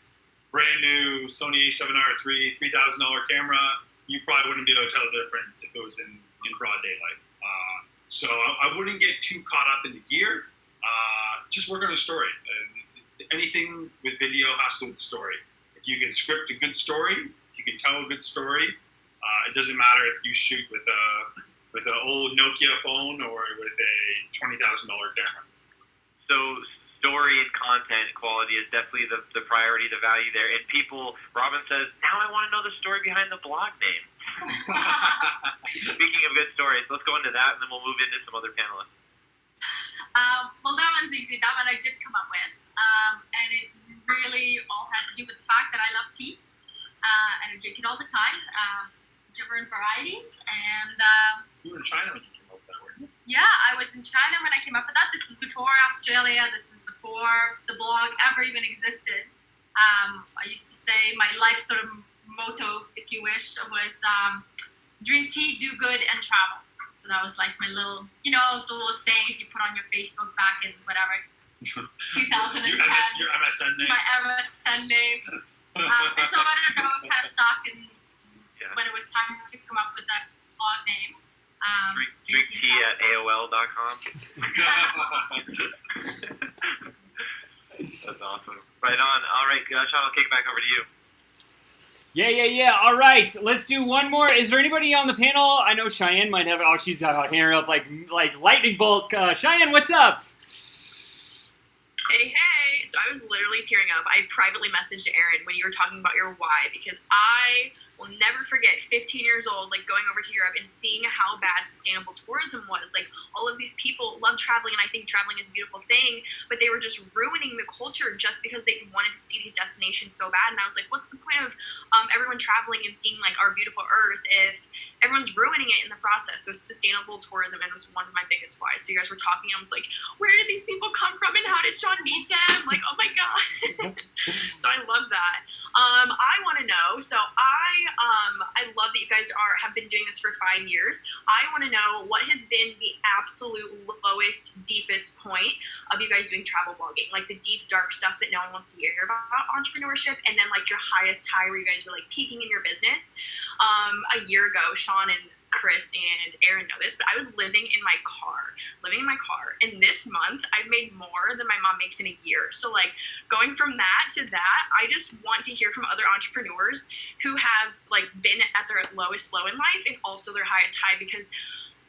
brand new Sony A7R III $3,000 camera, you probably wouldn't be able to tell the difference if it was in broad daylight. So I wouldn't get too caught up in the gear. Just work on a story. Anything with video has to do with the story. If you can script a good story, you can tell a good story. It doesn't matter if you shoot with an old Nokia phone or with a $20,000 camera. So story and content quality is definitely the priority, the value there. And Robin says, now I want to know the story behind the blog name. Speaking of good stories, let's go into that and then we'll move into some other panelists. Well, that one's easy. That one I did come up with. And it really all had to do with the fact that I love tea. And I drink it all the time, different varieties. And you were in China when you came up with that, weren't you? Yeah, I was in China when I came up with that. This is before Australia. This is before the blog ever even existed. I used to say my life sort of motto, if you wish, was drink tea, do good, and travel. So that was like my little, the little sayings you put on your Facebook back in whatever, 2010. Your MSN name. My MSN name. And so I don't know, it kind of stuck. And when it was time to come up with that blog name, Drink tea at AOL.com. That's awesome. Right on. All right, Sean, I'll kick it back over to you. Yeah. All right, let's do one more. Is there anybody on the panel? I know Cheyenne might have. Oh, she's got her hair up like lightning bolt. Cheyenne, what's up? Hey. So I was literally tearing up. I privately messaged Aaron when you were talking about your why, because I will never forget 15 years old, like going over to Europe and seeing how bad sustainable tourism was. Like all of these people love traveling, and I think traveling is a beautiful thing, but they were just ruining the culture just because they wanted to see these destinations so bad. And I was like, what's the point of everyone traveling and seeing like our beautiful Earth if everyone's ruining it in the process? So sustainable tourism, and was one of my biggest whys. So you guys were talking, I was like, where did these people come from and how did Sean meet them? Like, oh my God. So I love that. I want to know, so I love that you guys have been doing this for 5 years. I want to know what has been the absolute lowest, deepest point of you guys doing travel blogging, like the deep, dark stuff that no one wants to hear about entrepreneurship, and then like your highest high where you guys were like peaking in your business. A year ago, Sean and Chris and Aaron know this, but I was living in my car, and this month I've made more than my mom makes in a year. So like going from that to that, I just want to hear from other entrepreneurs who have like been at their lowest low in life and also their highest high, because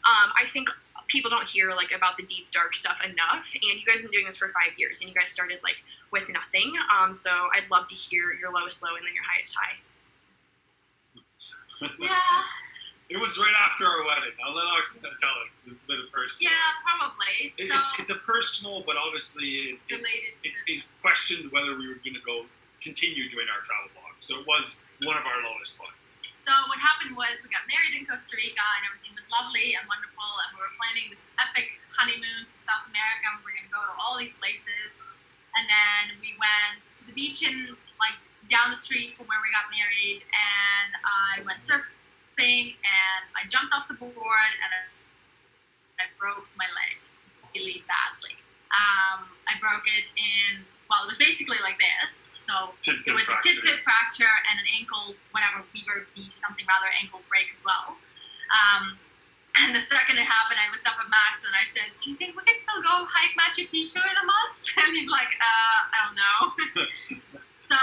I think people don't hear like about the deep dark stuff enough. And you guys have been doing this for 5 years, and you guys started like with nothing. So I'd love to hear your lowest low and then your highest high. Yeah. It was right after our wedding. I'll let Oksana tell it because it's a bit of personal. Yeah, probably. So It's a personal, but obviously it questioned whether we were going to continue doing our travel blog. So it was one of our lowest points. So what happened was we got married in Costa Rica, and everything was lovely and wonderful, and we were planning this epic honeymoon to South America, and we were going to go to all these places. And then we went to the beach in like down the street from where we got married, and I went surfing, and I jumped off the board, and I broke my leg really badly. I broke it in, well, it was basically like this. So it was a tib-fib fracture and an ankle, whatever, something rather, ankle break as well. And the second it happened, I looked up at Max and I said, do you think we can still go hike Machu Picchu in a month? And he's like, I don't know. So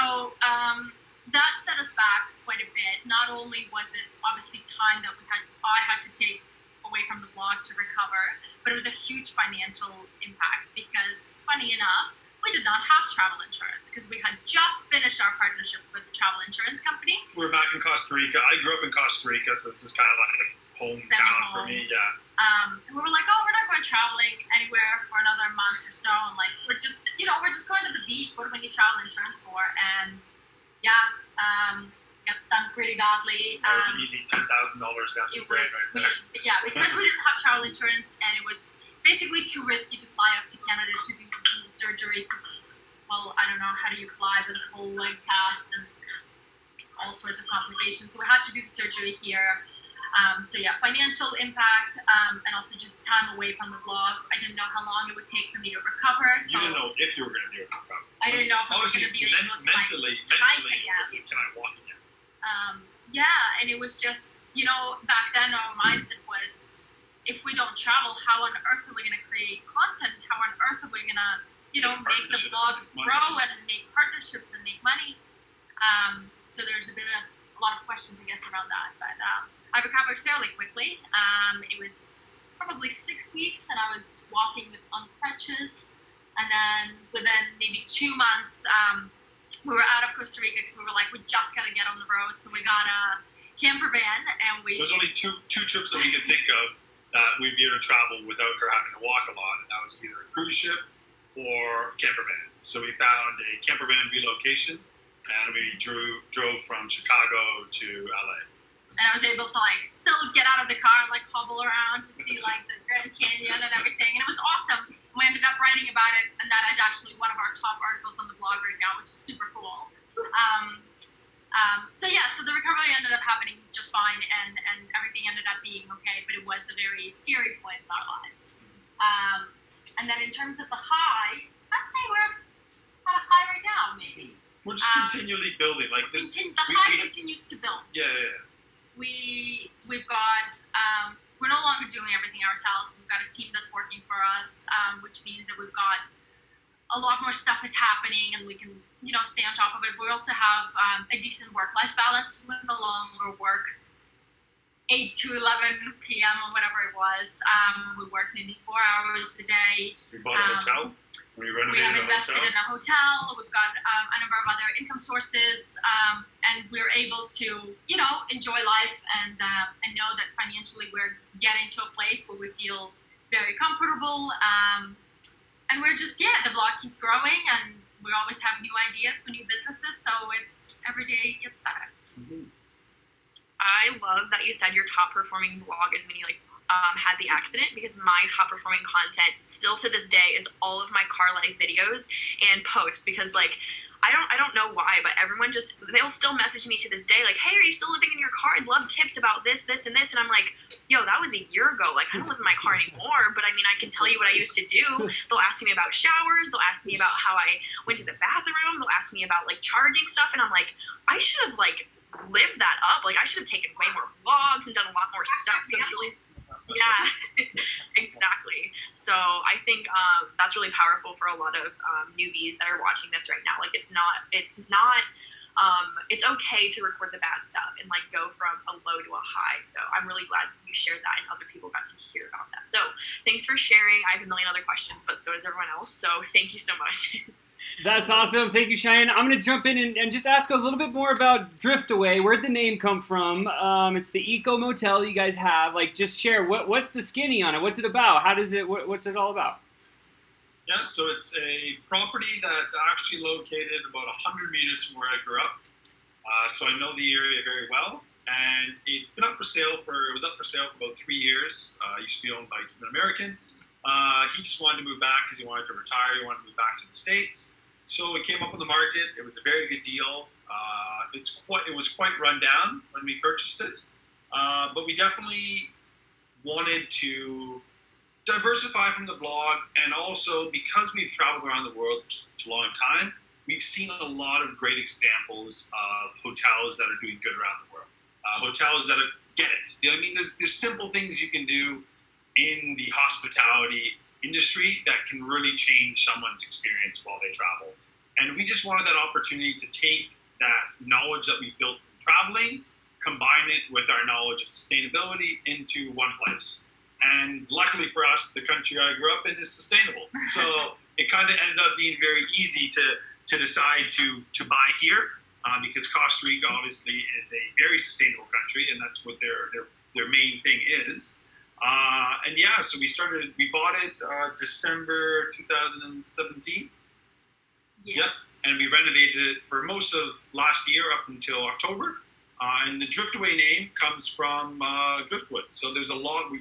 that set us back quite a bit. Not only was it obviously time that I had to take away from the blog to recover, but it was a huge financial impact because, funny enough, we did not have travel insurance because we had just finished our partnership with the travel insurance company. We're back in Costa Rica. I grew up in Costa Rica, so this is kind of like hometown for me. Yeah. And we were like, oh, we're not going traveling anywhere for another month or so. And like, we're just going to the beach. What do we need travel insurance for? And yeah, got stung pretty badly. That was an easy $10,000 down the drain right there. Yeah, because we didn't have travel insurance, and it was basically too risky to fly up to Canada to do the surgery because, well, I don't know, how do you fly with a full leg cast and all sorts of complications. So we had to do the surgery here. So yeah, financial impact, and also just time away from the blog. I didn't know how long it would take for me to recover. So you didn't know if you were going to be able to recover. I didn't know if I was going to be able to mentally, hike again. was it, can I walk again? Yeah, and it was just, back then our mindset was, if we don't travel, how on earth are we going to create content? How on earth are we going to, make the blog grow and make partnerships and make money? So there's a lot of questions, I guess, around that. But I recovered fairly quickly. It was probably 6 weeks, and I was walking on crutches. And then within maybe 2 months, we were out of Costa Rica because we were like, we just got to get on the road. So we got a camper van, and There's only two trips that we could think of that we'd be able to travel without her having to walk a lot, and that was either a cruise ship or camper van. So we found a camper van relocation, and we drove from Chicago to LA. And I was able to still get out of the car and hobble around to see the Grand Canyon and everything, and it was awesome. We ended up writing about it, and that is actually one of our top articles on the blog right now, which is super cool. So the recovery ended up happening just fine, and everything ended up being okay, but it was a very scary point in our lives. And then in terms of the high, I'd say we're at a high right now, maybe. We're just continually building. The high continues to build. Yeah. We've got we're no longer doing everything ourselves. We've got a team that's working for us, which means that we've got a lot more stuff is happening, and we can, stay on top of it. We also have a decent work-life balance. We no longer work 8 to 11 p.m. or whatever it was. We work maybe 4 hours a day. We bought a hotel. We have invested in a hotel. We've got a number of other income sources, and we're able to, enjoy life and know that financially we're getting to a place where we feel very comfortable. And we're just, the blog keeps growing, and we always have new ideas for new businesses. So it's just every day gets better. Mm-hmm. I love that you said your top performing blog is when you had the accident, because my top performing content still to this day is all of my car life videos and posts, because I don't know why, but everyone they'll still message me to this day like, hey, are you still living in your car? I'd love tips about this, this, and this. And I'm like, yo, that was a year ago. I don't live in my car anymore, but I mean, I can tell you what I used to do. They'll ask me about showers. They'll ask me about how I went to the bathroom. They'll ask me about charging stuff. And I'm like, I should have lived that up. I should have taken way more vlogs and done a lot more stuff. So it's really, yeah, exactly. So I think that's really powerful for a lot of newbies that are watching this right now. It's okay to record the bad stuff and go from a low to a high. So I'm really glad you shared that and other people got to hear about that. So thanks for sharing. I have a million other questions, but so does everyone else. So thank you so much. That's awesome. Thank you, Cheyenne. I'm going to jump in and just ask a little bit more about Driftaway. Where'd the name come from? It's the eco motel you guys have. Just share, what's the skinny on it? What's it about? What's it all about? Yeah, so it's a property that's actually located about 100 meters from where I grew up. So I know the area very well. And it's been up for sale for about 3 years. It used to be owned by a Cuban American. He just wanted to move back because he wanted to retire. He wanted to move back to the States. So it came up on the market. It was a very good deal. It was quite run down when we purchased it. But we definitely wanted to diversify from the blog, and also because we've traveled around the world for a long time, we've seen a lot of great examples of hotels that are doing good around the world. Hotels that get it. There's simple things you can do in the hospitality industry that can really change someone's experience while they travel. And we just wanted that opportunity to take that knowledge that we built from traveling, combine it with our knowledge of sustainability into one place. And luckily for us, the country I grew up in is sustainable. So it kind of ended up being very easy to decide to buy here, because Costa Rica obviously is a very sustainable country, and that's what their main thing is. So we bought it December 2017. Yes. Yep. And we renovated it for most of last year up until October. And the Driftaway name comes from driftwood. So there's a lot,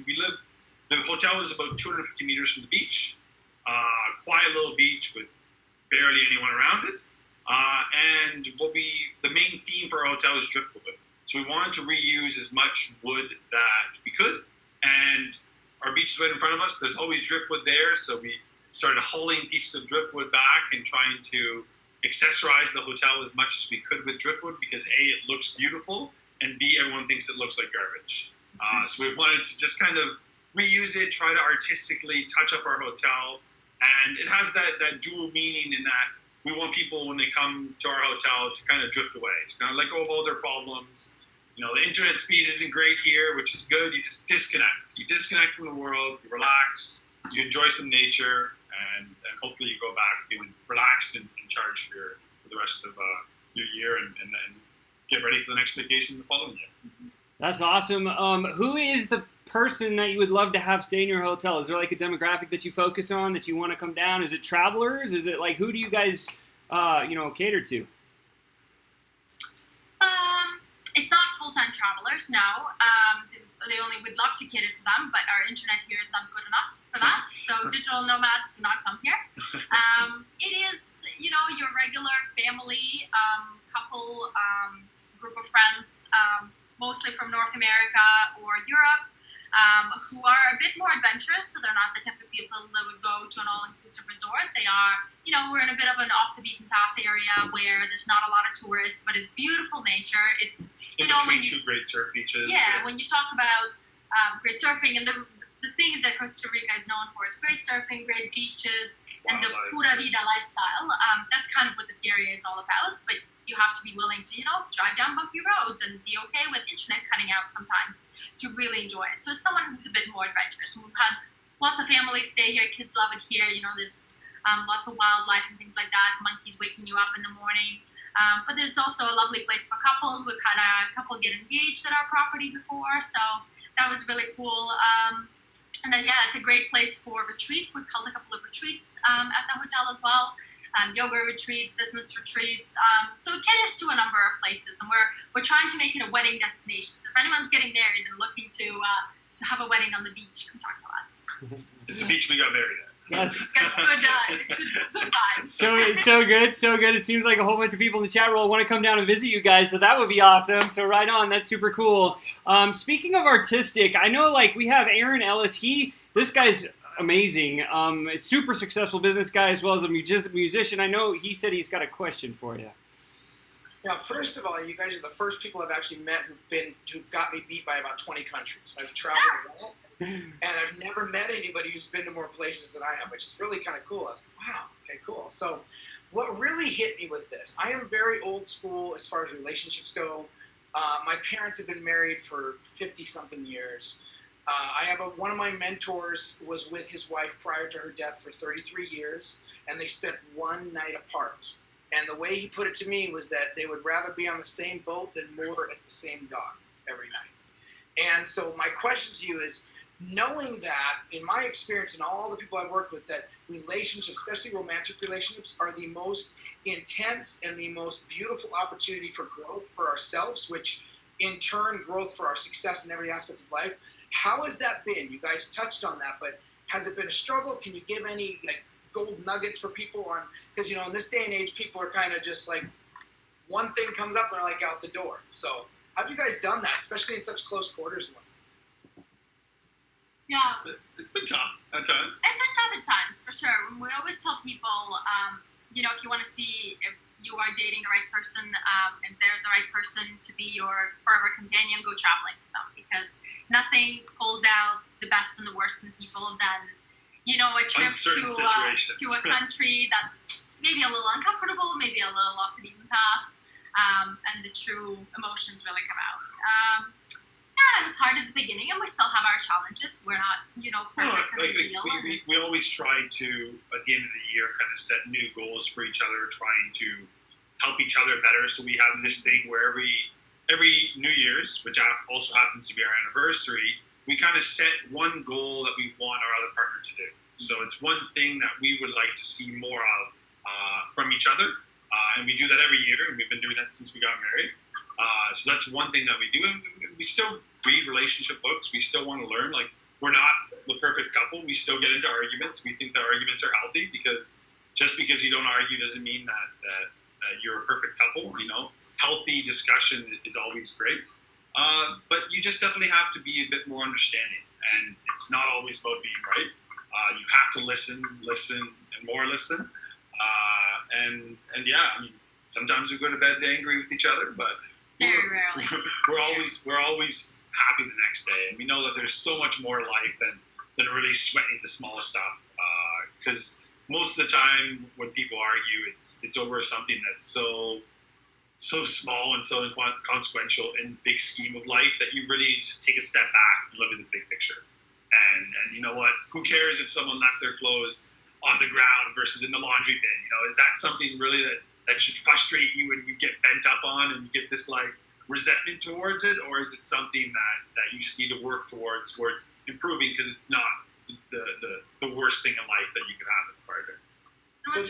the hotel is about 250 meters from the beach, quiet little beach with barely anyone around it. And the main theme for our hotel is driftwood. So we wanted to reuse as much wood that we could. And our beach is right in front of us. There's always driftwood there. So we started hauling pieces of driftwood back and trying to accessorize the hotel as much as we could with driftwood, because A, it looks beautiful, and B, everyone thinks it looks like garbage. So we wanted to just kind of reuse it, try to artistically touch up our hotel. And it has that dual meaning in that we want people, when they come to our hotel, to kind of drift away, to kind of let go of all their problems. The internet speed isn't great here, which is good. You just disconnect. You disconnect from the world, you relax, you enjoy some nature, and hopefully you go back feeling relaxed and charged for the rest of your year and get ready for the next vacation the following year. That's awesome. Who is the person that you would love to have stay in your hotel? Is there a demographic that you focus on, that you want to come down? Is it travelers? Is it who do you guys cater to? It's not full-time travelers, no. We'd love to cater to them, but our internet here is not good enough for that. So digital nomads do not come here. It is, your regular family, couple, group of friends, mostly from North America or Europe, who are a bit more adventurous. So they're not the type of people that would go to an all-inclusive resort. They are, we're in a bit of an off-the-beaten-path area where there's not a lot of tourists, but it's beautiful nature. It's, in between two great surf beaches. Yeah, when you talk about great surfing, and the things that Costa Rica is known for is great surfing, great beaches, and the pura vida lifestyle. That's kind of what this area is all about. But you have to be willing to, drive down bumpy roads and be okay with internet cutting out sometimes to really enjoy it. So it's someone who's a bit more adventurous. We've had lots of families stay here. Kids love it here. There's lots of wildlife and things like that. Monkeys waking you up in the morning. But there's also a lovely place for couples. We've had a couple get engaged at our property before, so that was really cool. And then, it's a great place for retreats. We've held a couple of retreats at the hotel as well. Yoga retreats, business retreats. So it caters to a number of places, and we're trying to make it a wedding destination. So if anyone's getting married and looking to have a wedding on the beach, come talk to us. It's the beach we got married at. It's got good vibes. So good. It seems like a whole bunch of people in the chat roll want to come down and visit you guys, so that would be awesome. So right on, that's super cool. Speaking of artistic, I know we have Aaron Ellis. This guy's amazing. Super successful business guy as well as a musician. I know he said he's got a question for you. Now, first of all, you guys are the first people I've actually met who've got me beat by about 20 countries. I've traveled a lot, and I've never met anybody who's been to more places than I have, which is really kind of cool. I was like, wow, okay, cool. So what really hit me was this. I am very old school as far as relationships go. My parents have been married for 50-something years. I have one of my mentors was with his wife prior to her death for 33 years, and they spent one night apart. And the way he put it to me was that they would rather be on the same boat than moor at the same dock every night. And so my question to you is, knowing that, in my experience and all the people I've worked with, that relationships, especially romantic relationships, are the most intense and the most beautiful opportunity for growth for ourselves, which in turn growth for our success in every aspect of life. How has that been? You guys touched on that, but has it been a struggle? Can you give any gold nuggets for people on, because in this day and age, people are kind of just one thing comes up and they're out the door. So have you guys done that, especially in such close quarters? Yeah. It's been tough at times. It's been tough at times, for sure. We always tell people, if you want to see if you are dating the right person and they're the right person to be your forever companion, go traveling with them, because nothing pulls out the best and the worst in people than a trip to a country that's maybe a little uncomfortable, maybe a little off the beaten path, and the true emotions really come out. It was hard at the beginning, and we still have our challenges. We're not, perfect in the deal. We always try to, at the end of the year, kind of set new goals for each other, trying to help each other better. So we have this thing where every New Year's, which also happens to be our anniversary, we kind of set one goal that we want our other partner to do. So it's one thing that we would like to see more of from each other. And we do that every year, and we've been doing that since we got married. So that's one thing that we do. And we still read relationship books. We still want to learn. We're not the perfect couple. We still get into arguments. We think that arguments are healthy, because just because you don't argue doesn't mean that you're a perfect couple. Healthy discussion is always great. But you just definitely have to be a bit more understanding. And it's not always about being right. You have to listen, and more listen. Sometimes we go to bed angry with each other, but very rarely. we're always happy the next day, and we know that there's so much more life than really sweating the smallest stuff. Because most of the time, when people argue, it's over something that's so small and so inconsequential in the big scheme of life that you really just take a step back and look at the big picture. And you know what? Who cares if someone left their clothes on the ground versus in the laundry bin? Is that something really that should frustrate you and you get bent up on and you get this resentment towards it? Or is it something that you just need to work towards improving, because it's not the worst thing in life that you could have as a partner? So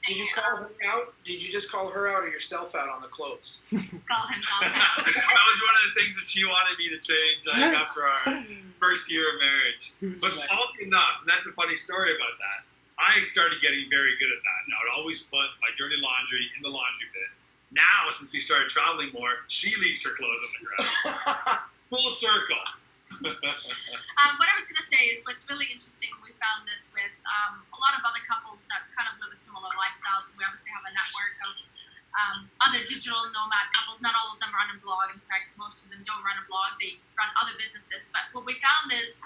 did you call her out? Did you just call her out or yourself out on the clothes? Call himself out. That was one of the things that she wanted me to change after our first year of marriage. But oddly enough, and that's a funny story about that, I started getting very good at that. Now, I'd always put my dirty laundry in the laundry bin. Now, since we started traveling more, she leaves her clothes on the ground. Full circle. What I was going to say is, what's really interesting, we found this with a lot of other couples that kind of live a similar lifestyles. We obviously have a network of other digital nomad couples. Not all of them run a blog. In fact, most of them don't run a blog. They run other businesses. But what we found is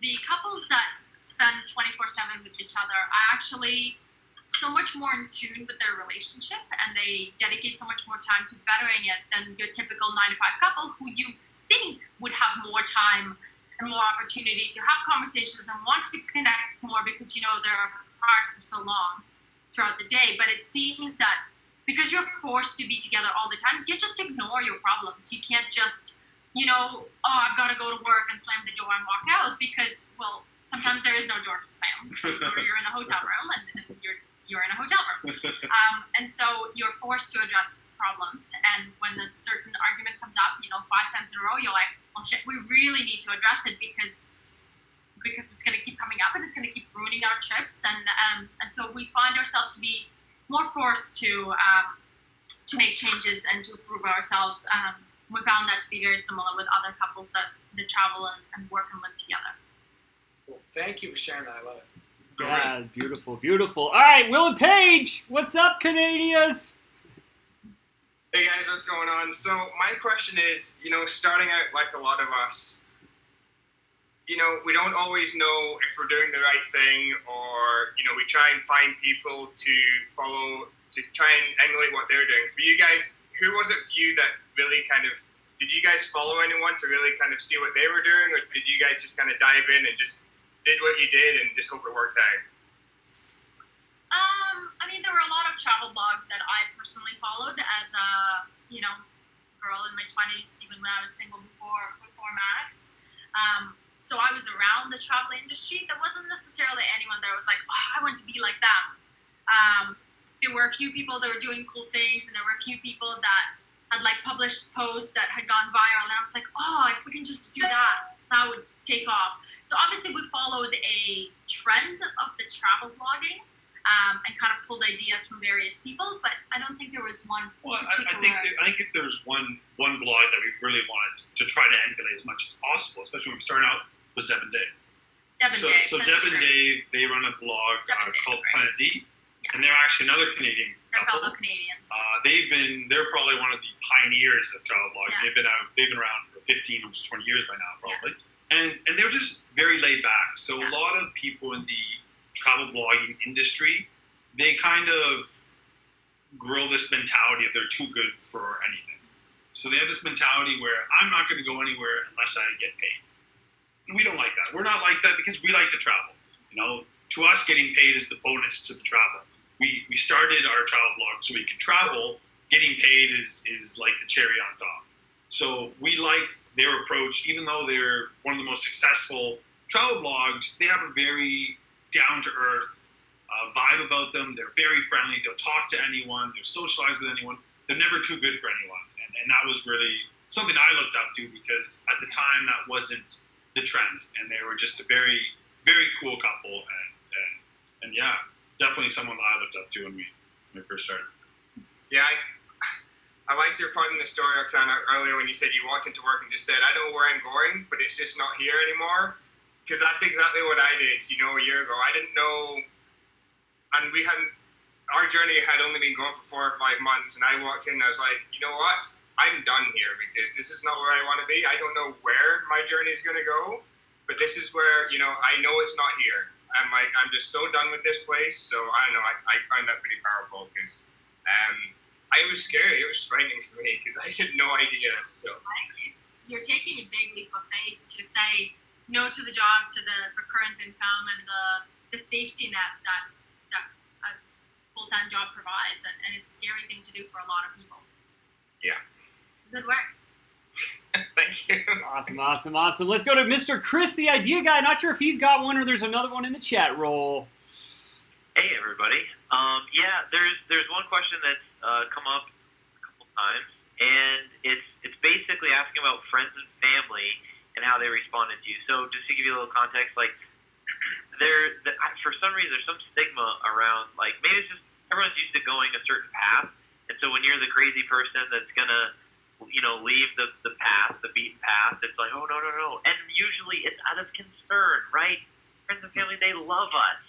the couples that spend 24/7 with each other are actually so much more in tune with their relationship, and they dedicate so much more time to bettering it than your typical 9-to-5 couple who you think would have more time and more opportunity to have conversations and want to connect more because they're apart for so long throughout the day. But it seems that because you're forced to be together all the time, you can't just ignore your problems. You can't just, I've got to go to work and slam the door and walk out because, well, sometimes there is no door to slam. You're in a hotel room and you're in a hotel room. And so you're forced to address problems. And when a certain argument comes up, 5 times in a row, you're like, well, shit, we really need to address it because it's going to keep coming up and it's going to keep ruining our trips. And so we find ourselves to be more forced to make changes and to improve ourselves. We found that to be very similar with other couples that travel and work and live together. Well, thank you for sharing that. I love it. Yeah, beautiful, beautiful. All right, Will and Paige, what's up, Canadians? Hey guys, what's going on? So my question is, starting out like a lot of us, we don't always know if we're doing the right thing, or we try and find people to follow to try and emulate what they're doing. For you guys, who was it for you that really did you guys follow anyone to really kind of see what they were doing, or did you guys just kind of dive in and just did what you did and just hope it worked out? There were a lot of travel blogs that I personally followed as a, girl in my 20s, even when I was single before Max. So I was around the travel industry. There wasn't necessarily anyone that was like, oh, I want to be like them. There were a few people that were doing cool things, and there were a few people that had published posts that had gone viral, and I was like, oh, if we can just do that, that would take off. So obviously we followed a trend of the travel blogging and kind of pulled ideas from various people, but I don't think there was one particular... I think there's one blog that we really wanted to try to emulate as much as possible, especially when we started out, was Deb and Dave. Deb and Dave, they run a blog called Planet D, and they're actually another Canadian couple. Fellow Canadians. They're probably one of the pioneers of travel blogging. Yeah. They've been around for 15, almost 20 years by now, probably. Yeah. And they're just very laid back. So a lot of people in the travel blogging industry, they kind of grow this mentality of they're too good for anything. So they have this mentality where I'm not going to go anywhere unless I get paid. And we don't like that. We're not like that because we like to travel. To us, getting paid is the bonus to the travel. We started our travel blog so we could travel. Getting paid is like the cherry on top. So we liked their approach, even though they're one of the most successful travel blogs. They have a very down-to-earth vibe about them. They're very friendly. They'll talk to anyone. They'll socialize with anyone. They're never too good for anyone. And that was really something I looked up to because at the time that wasn't the trend. And they were just a very, very cool couple. And yeah, definitely someone that I looked up to when we first started. Yeah, I liked your part in the story, Oksana, earlier when you said you walked into work and just said, I know where I'm going, but it's just not here anymore. Because that's exactly what I did, a year ago. I didn't know, and our journey had only been going for 4 or 5 months, and I walked in and I was like, you know what? I'm done here because this is not where I want to be. I don't know where my journey is going to go, but this is where, I know it's not here. I'm just so done with this place. So I don't know, I find that pretty powerful because it was scary. It was frightening for me because I had no idea. So you're taking a big leap of faith to say no to the job, to the recurrent income, and the safety net that a full-time job provides, and it's a scary thing to do for a lot of people. Yeah. Good work. Thank you. Awesome. Let's go to Mr. Chris, the idea guy. Not sure if he's got one or there's another one in the chat roll. Hey everybody. There's one question that's come up a couple times, and it's basically asking about friends and family and how they responded to you. So just to give you a little context, for some reason there's some stigma around, maybe it's just everyone's used to going a certain path, and so when you're the crazy person that's gonna leave the path, the beaten path, it's like, oh no. And usually it's out of concern, right? Friends and family, they love us.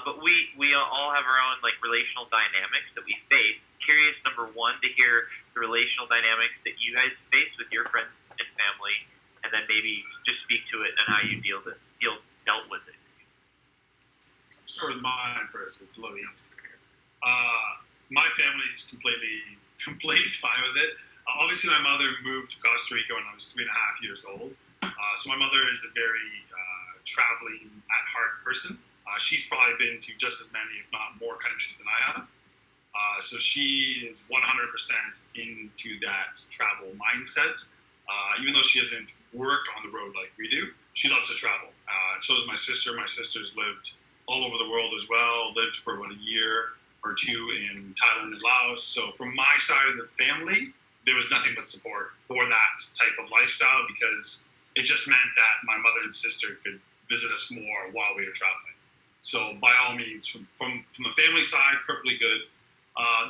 But we all have our own relational dynamics that we face. curious, number one, to hear the relational dynamics that you guys face with your friends and family, and then maybe just speak to it and how you dealt with it. Start with mine first. It's a little easier. My family is completely fine with it. Obviously, my mother moved to Costa Rica when I was 3.5 years old. So my mother is a very traveling at heart person. She's probably been to just as many, if not more, countries than I have. So she is 100% into that travel mindset. Even though she doesn't work on the road like we do, she loves to travel. So does my sister. My sister's lived all over the world as well, lived for about a year or two in Thailand and Laos. So from my side of the family, there was nothing but support for that type of lifestyle, because it just meant that my mother and sister could visit us more while we were traveling. So by all means, from the family side, perfectly good.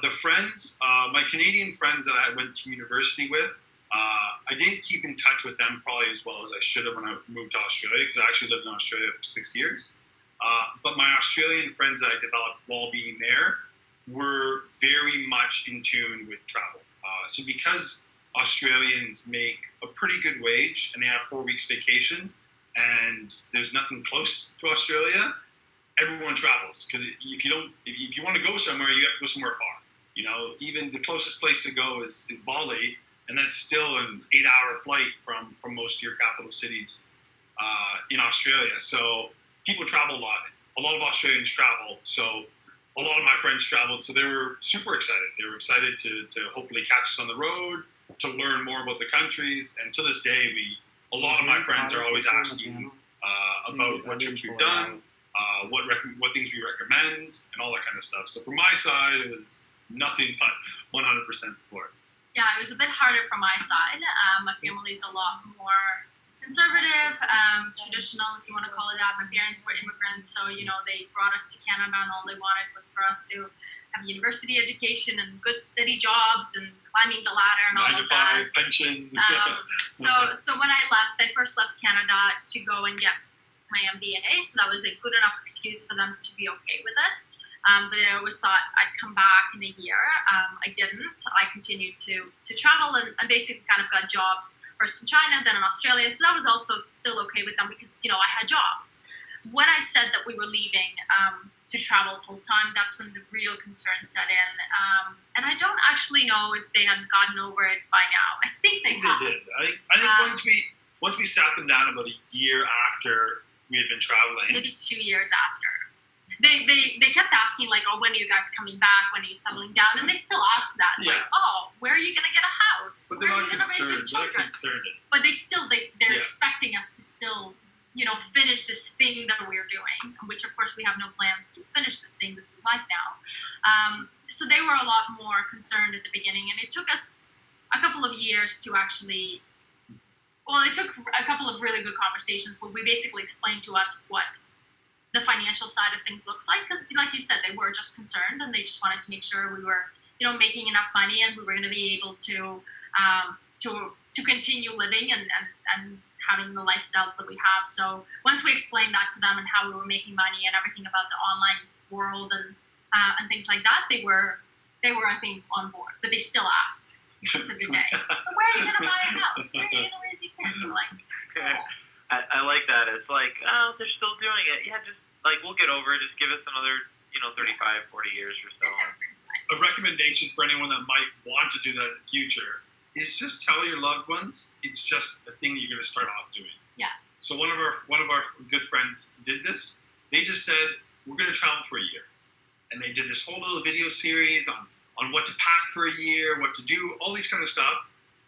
The friends, my Canadian friends that I went to university with, I didn't keep in touch with them probably as well as I should have when I moved to Australia, because I actually lived in Australia for 6 years. But my Australian friends that I developed while being there were very much in tune with travel. So because Australians make a pretty good wage and they have 4 weeks vacation, and there's nothing close to Australia, everyone travels. Because if you want to go somewhere, you have to go somewhere far. You know, even the closest place to go is Bali, and that's still an 8-hour flight from most of your capital cities in Australia. So people travel a lot. A lot of Australians travel. So a lot of my friends traveled. So they were super excited. They were excited to hopefully catch us on the road, to learn more about the countries. And to this day, a lot of my friends are always asking about what trips we've done, what things we recommend, and all that kind of stuff. So from my side, it was nothing but 100% support. Yeah, it was a bit harder from my side. My family's a lot more conservative, traditional, if you want to call it that. My parents were immigrants, so they brought us to Canada, and all they wanted was for us to have a university education and good steady jobs and climbing the ladder and all of that. 9 to 5 pension. So when I first left Canada to go and get my MBA, so that was a good enough excuse for them to be okay with it. But I always thought I'd come back in a year. I didn't. I continued to travel and basically kind of got jobs first in China, then in Australia. So that was also still okay with them because, I had jobs. When I said that we were leaving to travel full time, that's when the real concern set in. And I don't actually know if they had gotten over it by now. I think they have. They did. I think once we sat them down about a year after we had been traveling. Maybe 2 years after. They kept asking, like, oh, when are you guys coming back? When are you settling down? And they still ask that. Yeah. Like, oh, where are you going to get a house? But Where they're are you not going to raise your concerned. They're not children? concerned. But they're Yeah. expecting us to still, finish this thing that we're doing, which, of course, we have no plans to finish this thing. This is life now. So they were a lot more concerned at the beginning. And it took us a couple of years to actually, it took a couple of really good conversations, but we basically explained to us what the financial side of things looks like, because like you said, they were just concerned and they just wanted to make sure we were making enough money and we were going to be able to continue living and having the lifestyle that we have. So once we explained that to them and how we were making money and everything about the online world and things like that, they were I think on board, but they still ask to the day, so where are you going to buy a house? Where are you going to raise your kids? We're like, cool. I like that. It's like, oh, they're still doing it. Yeah, just we'll get over it. Just give us another 35, 40 years or so. A recommendation for anyone that might want to do that in the future is just tell your loved ones it's just a thing you're going to start off doing. Yeah. So one of our good friends did this. They just said, we're going to travel for a year. And they did this whole little video series on what to pack for a year, what to do, all these kind of stuff.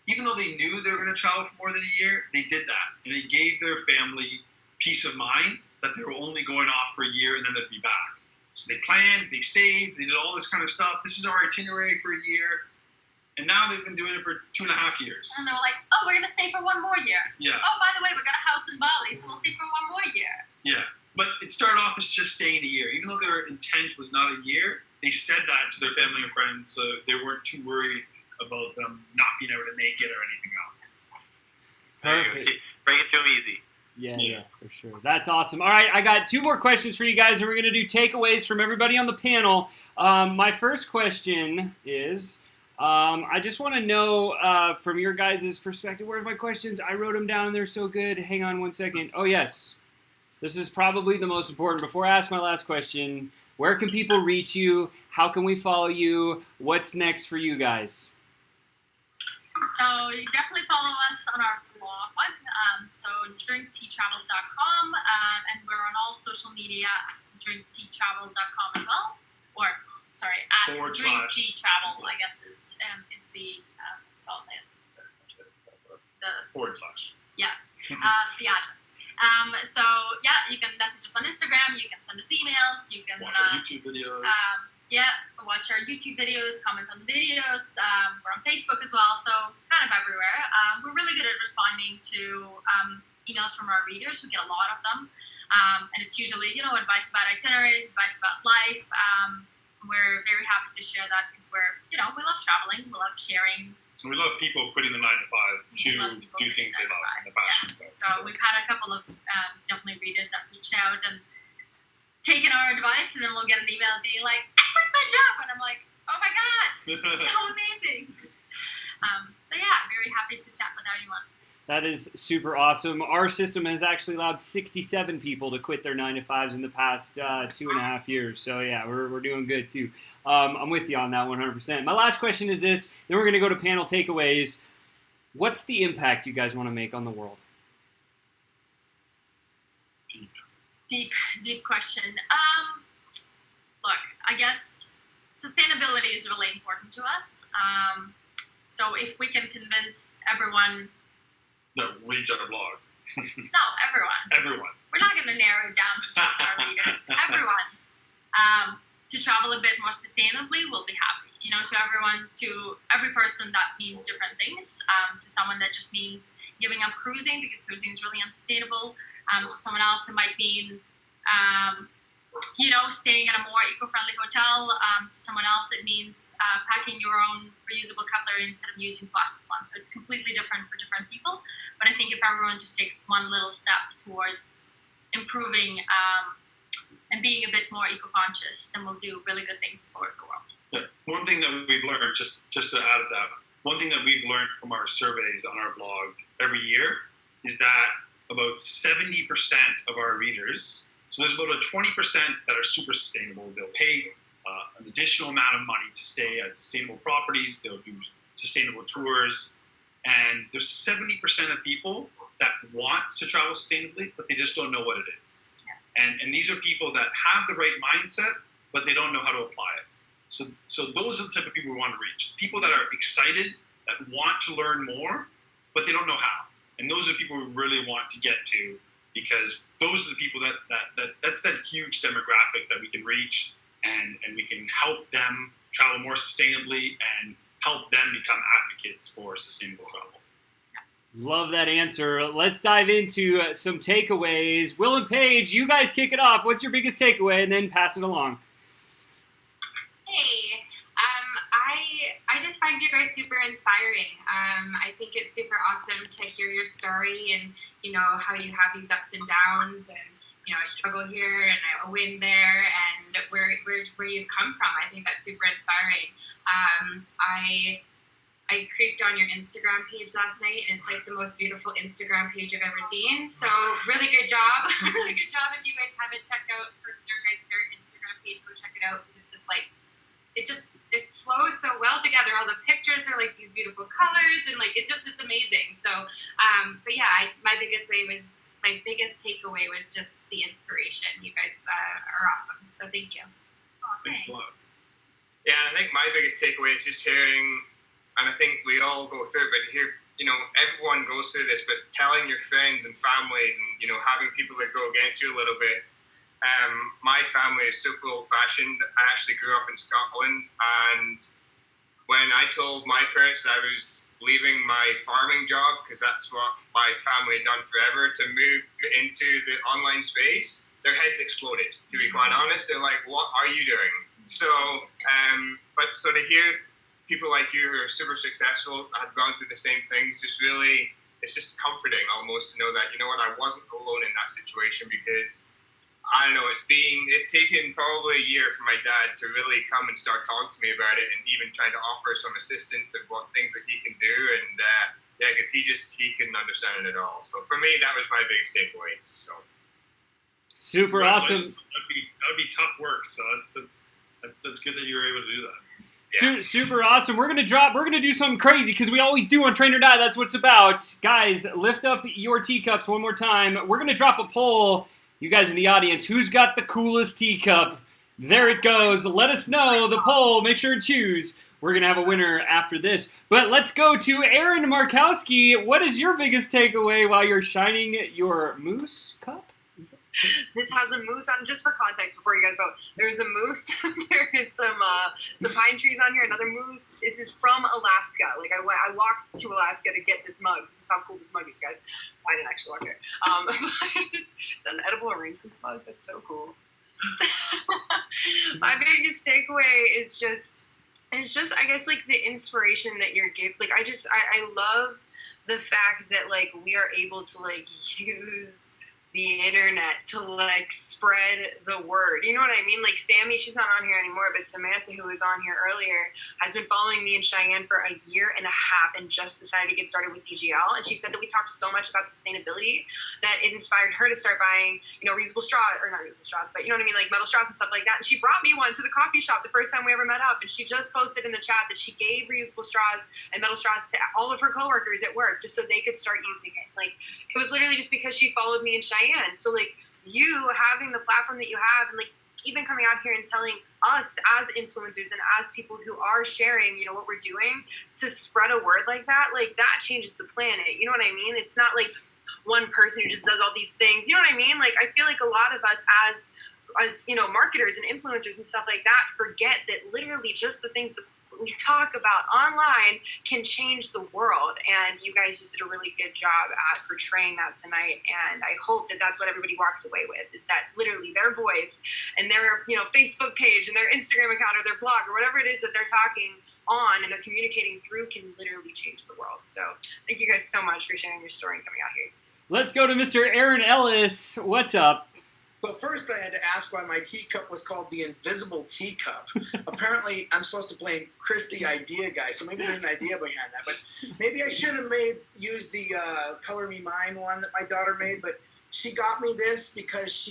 Even though they knew they were going to travel for more than a year, they did that. And it gave their family peace of mind that they were only going off for a year and then they'd be back. So they planned, they saved, they did all this kind of stuff. This is our itinerary for a year. And now they've been doing it for 2.5 years. And they were like, oh, we're going to stay for one more year. Yeah. Oh, by the way, we got a house in Bali, so we'll stay for one more year. Yeah. But it started off as just staying a year. Even though their intent was not a year, they said that to their family and friends so they weren't too worried about them not being able to make it or anything else. Perfect. Bring it to them easy. Yeah, for sure. That's awesome. All right, I got 2 more questions for you guys, and we're going to do takeaways from everybody on the panel. My first question is, I just want to know from your guys' perspective, where's my questions? I wrote them down, and they're so good. Hang on one second. Oh, yes. This is probably the most important. Before I ask my last question, where can people reach you? How can we follow you? What's next for you guys? So you can definitely follow us on our blog, so drinkteatravel.com, and we're on all social media, drinkteatravel.com as well, or sorry, at / drinkteatravel, I guess is the what's it called, the the address. So yeah, you can message us on Instagram, you can send us emails, you can watch our YouTube videos. Watch our YouTube videos, comment on the videos. We're on Facebook as well, so kind of everywhere. We're really good at responding to emails from our readers. We get a lot of them, and it's usually advice about itineraries, advice about life. We're very happy to share that because we love traveling, we love sharing. So we love people quitting the 9 to 5 to do things they love and the passion about. So we've had a couple of definitely readers that reached out and taken our advice, and then we'll get an email being like, I quit my job, and I'm like, oh my god, so amazing. So yeah, very happy to chat with anyone. That is super awesome. Our system has actually allowed 67 people to quit their 9 to 5s in the past 2.5 years. So yeah, we're doing good too. I'm with you on that 100%. My last question is this, then we're going to go to panel takeaways. What's the impact you guys want to make on the world? Deep question. Look, I guess sustainability is really important to us. So if we can convince everyone that reads our blog. No, everyone. We're not going to narrow it down to just our readers. Everyone. To travel a bit more sustainably, we'll be happy. To every person that means different things. To someone that just means giving up cruising because cruising is really unsustainable. To someone else, it might mean, staying at a more eco-friendly hotel. To someone else, it means packing your own reusable cutlery instead of using plastic ones. So it's completely different for different people. But I think if everyone just takes one little step towards improving and being a bit more eco-conscious, then we'll do really good things for the world. Yeah. One thing that we've learned, just to add to that, one thing that we've learned from our surveys on our blog every year is that about 70% of our readers, so there's about a 20% that are super sustainable. They'll pay an additional amount of money to stay at sustainable properties. They'll do sustainable tours. And there's 70% of people that want to travel sustainably, but they just don't know what it is. Yeah. And these are people that have the right mindset, but they don't know how to apply it. So those are the type of people we want to reach. People that are excited, that want to learn more, but they don't know how. And those are the people we really want to get to, because those are the people that's that huge demographic that we can reach, and we can help them travel more sustainably and help them become advocates for sustainable travel. Love that answer. Let's dive into some takeaways. Will and Paige, you guys kick it off. What's your biggest takeaway? And then pass it along. Hey, I just find you guys super inspiring. I think it's super awesome to hear your story and, how you have these ups and downs and, I struggle here and I win there and where you've come from. I think that's super inspiring. I creeped on your Instagram page last night, and it's like the most beautiful Instagram page I've ever seen. So really good job. Really good job. If you guys haven't checked out their Instagram page, go check it out, because it's just like, it flows so well together. All the pictures are like these beautiful colors, and like it's amazing. So, but yeah, my biggest takeaway was just the inspiration. You guys are awesome. So thank you. Thanks a lot. Yeah, I think my biggest takeaway is just hearing, and I think we all go through it, but here, everyone goes through this, but telling your friends and families and, having people that go against you a little bit. My family is super old-fashioned. I actually grew up in Scotland, and when I told my parents that I was leaving my farming job, because that's what my family had done forever, to move into the online space, their heads exploded, to be quite honest. They're like, what are you doing? So, to hear people like you who are super successful, have gone through the same things, just really it's just comforting almost to know that, you know what, I wasn't alone in that situation, because I don't know, it's taken probably a year for my dad to really come and start talking to me about it, and even trying to offer some assistance of what things that he can do. And yeah, because he couldn't understand it at all. So for me, that was my biggest takeaway. So Super awesome. That would be tough work. So it's good that you were able to do that. Super awesome. We're gonna do something crazy, because we always do on Train or Die. That's what it's about. Guys, lift up your teacups one more time. We're gonna drop a poll. You guys in the audience, who's got the coolest teacup? There it goes. Let us know the poll. Make sure to choose. We're gonna have a winner after this. But let's go to Aaron Markowski. What is your biggest takeaway while you're shining your moose cup? This has a moose on, just for context before you guys vote. There's a moose, there is some pine trees on here, another moose. This is from Alaska. Like I walked to Alaska to get this mug. This is how cool this mug is, guys. I didn't actually walk there. It's an edible arrangements mug. That's so cool. My biggest takeaway is just I guess like the inspiration that you're giving. Like I love the fact that like we are able to like use the internet to like spread the word. You know what I mean? Like Sammy, she's not on here anymore, but Samantha, who was on here earlier, has been following me and Cheyenne for a year and a half and just decided to get started with DGL. And she said that we talked so much about sustainability that it inspired her to start buying, reusable straws, or not reusable straws, but you know what I mean? Like metal straws and stuff like that. And she brought me one to the coffee shop the first time we ever met up. And she just posted in the chat that she gave reusable straws and metal straws to all of her coworkers at work just so they could start using it. Like it was literally just because she followed me and Cheyenne. So like you having the platform that you have, and like even coming out here and telling us as influencers and as people who are sharing, what we're doing, to spread a word like that changes the planet. You know what I mean? It's not like one person who just does all these things. You know what I mean? Like I feel like a lot of us as marketers and influencers and stuff like that forget that literally just the things that we talk about online can change the world. And you guys just did a really good job at portraying that tonight. And I hope that that's what everybody walks away with, is that literally their voice and their, Facebook page and their Instagram account or their blog or whatever it is that they're talking on and they're communicating through can literally change the world. So thank you guys so much for sharing your story and coming out here. Let's go to Mr. Aaron Ellis. What's up? So first I had to ask why my teacup was called the Invisible Teacup. Apparently I'm supposed to blame Chris, the idea guy, so maybe there's an idea behind that. But maybe I should have used the Color Me Mine one that my daughter made, but she got me this because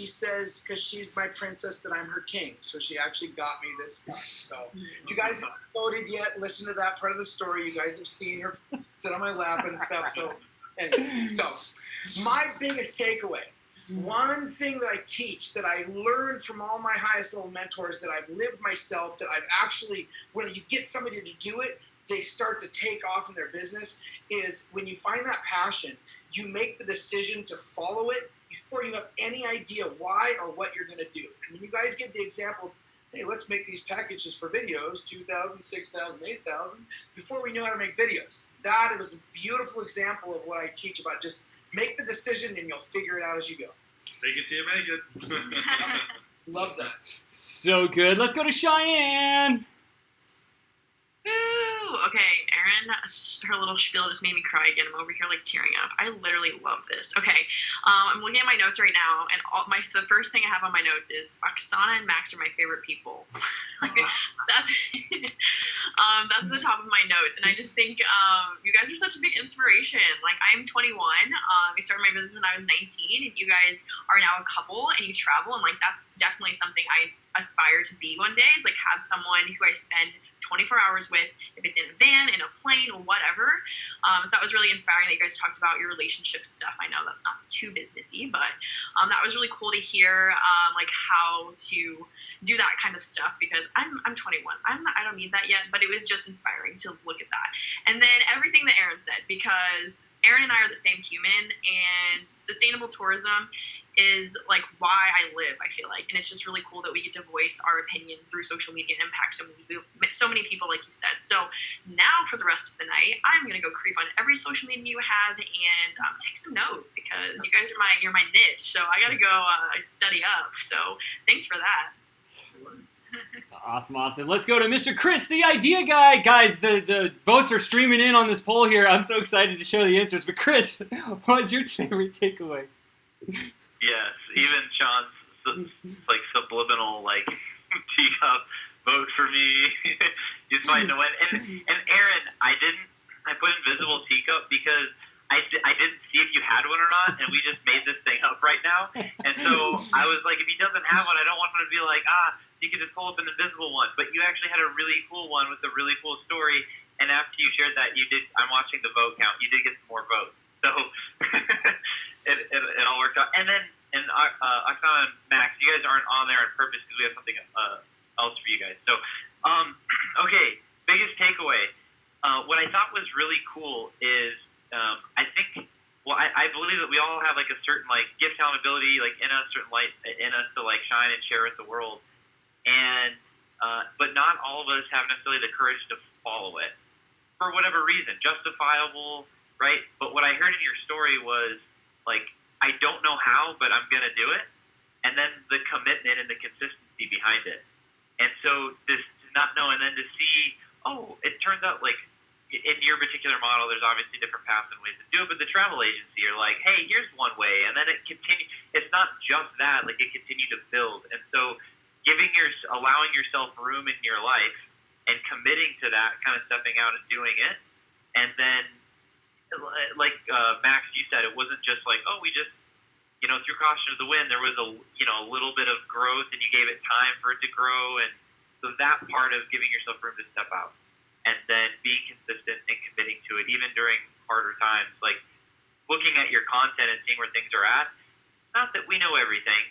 because she's my princess, that I'm her king. So she actually got me this one. So if you guys haven't voted yet, listen to that part of the story. You guys have seen her sit on my lap and stuff. So anyway, my biggest takeaway, one thing that I teach, that I learned from all my highest level mentors, that I've lived myself, that I've actually, when you get somebody to do it, they start to take off in their business, is when you find that passion, you make the decision to follow it before you have any idea why or what you're going to do. And when you guys give the example, hey, let's make these packages for videos, 2,000, 6,000, 8,000, before we knew how to make videos. That was a beautiful example of what I teach about. Just make the decision and you'll figure it out as you go. Make it till you make it. Love that. So good. Let's go to Cheyenne. Woo! Okay, Erin, her little spiel just made me cry again. I'm over here like tearing up. I literally love this. Okay, I'm looking at my notes right now, and the first thing I have on my notes is Oksana and Max are my favorite people. That's that's the top of my notes, and I just think you guys are such a big inspiration. Like, I'm 21. I started my business when I was 19, and you guys are now a couple, and you travel, and like that's definitely something I aspire to be one day. Is like have someone who I spend 24 hours with, if it's in a van, in a plane, whatever. So that was really inspiring that you guys talked about your relationship stuff. I know that's not too businessy, but that was really cool to hear, like how to do that kind of stuff, because I'm 21. I don't need that yet, but it was just inspiring to look at that. And then everything that Aaron said, because Aaron and I are the same human, and sustainable tourism is like why I live, I feel like. And it's just really cool that we get to voice our opinion through social media and impact so many people, like you said. So now for the rest of the night, I'm going to go creep on every social media you have and take some notes, because you guys are you're my niche. So I got to go study up. So thanks for that. words. Awesome. Let's go to Mr. Chris, the idea guy. Guys, the votes are streaming in on this poll here. I'm so excited to show the answers. But Chris, what's your favorite takeaway? Yes, even Sean's like subliminal teacup vote for me. He's fighting to win. And Aaron, I put invisible teacup because I didn't see if you had one or not, and we just made this thing up right now. And so I was like, if he doesn't have one, I don't want him to be like, you can just pull up an invisible one. But you actually had a really cool one with a really cool story. And after you shared that, I'm watching the vote count. You did get some more votes. So it all worked out. And then, Oksana and Max, you guys aren't on there on purpose because we have something else for you guys. So, okay, biggest takeaway. What I thought was really cool is, I believe that we all have like a certain gift, talent, ability, in us, certain light in us to shine and share with the world, and but not all of us have necessarily the courage to follow it for whatever reason, justifiable, right? But what I heard in your story was I don't know how, but I'm gonna do it, and then the commitment and the consistency behind it, and so this to not know, and then to see, it turns out in your particular model, there's obviously different paths and ways to do it, but the travel agency are like, hey, here's one way, and then it continues. It's not just that, it continued to build. And so allowing yourself room in your life and committing to that, kind of stepping out and doing it. And then, Max, you said, it wasn't just we just, through caution to the wind, there was a little bit of growth, and you gave it time for it to grow. And so that part of giving yourself room to step out, and then being consistent and committing to it, even during harder times, looking at your content and seeing where things are at. Not that we know everything.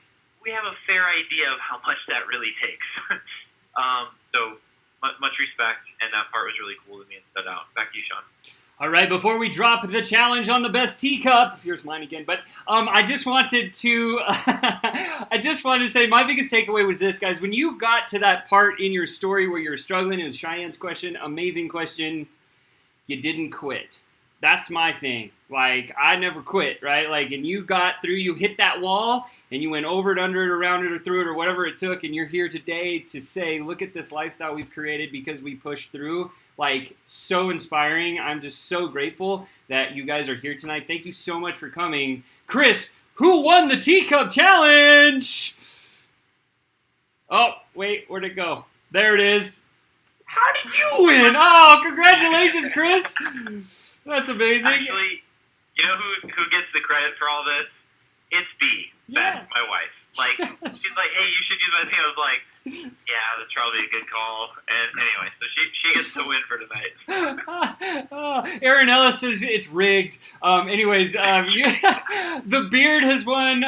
We have a fair idea of how much that really takes. So much respect, and that part was really cool to me and stood out. Back to you, Sean. All right, before we drop the challenge on the best teacup, here's mine again. But I just wanted to, say my biggest takeaway was this, guys. When you got to that part in your story where you're struggling, it was Cheyenne's question, amazing question. You didn't quit. That's my thing. I never quit, right? And you got through, you hit that wall, and you went over it, under it, around it, or through it, or whatever it took, and you're here today to say, look at this lifestyle we've created because we pushed through. So inspiring. I'm just so grateful that you guys are here tonight. Thank you so much for coming. Chris, who won the teacup challenge? Oh, wait, where'd it go? There it is. How did you win? Oh, congratulations, Chris. That's amazing. Actually, you know who gets the credit for all this? It's B, Beth, my wife. She's like, hey, you should use my thing. I was like, yeah, that's probably a good call. And anyway, so she gets the win for tonight. Aaron Ellis says it's rigged. The beard has won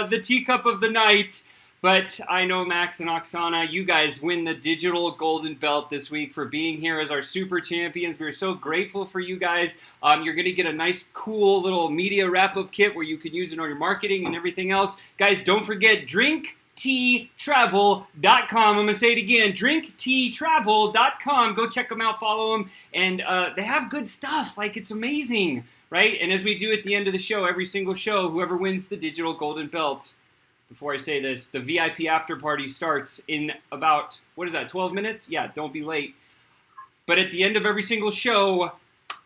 the teacup of the night. But I know Max and Oksana, you guys win the digital golden belt this week for being here as our super champions. We're so grateful for you guys. You're going to get a nice, cool little media wrap-up kit where you can use it on your marketing and everything else. Guys, don't forget drinkteatravel.com. I'm going to say it again, drinkteatravel.com. Go check them out, follow them. And they have good stuff. It's amazing, right? And as we do at the end of the show, every single show, whoever wins the digital golden belt, before I say this, the VIP after party starts in about, 12 minutes? Yeah, don't be late. But at the end of every single show,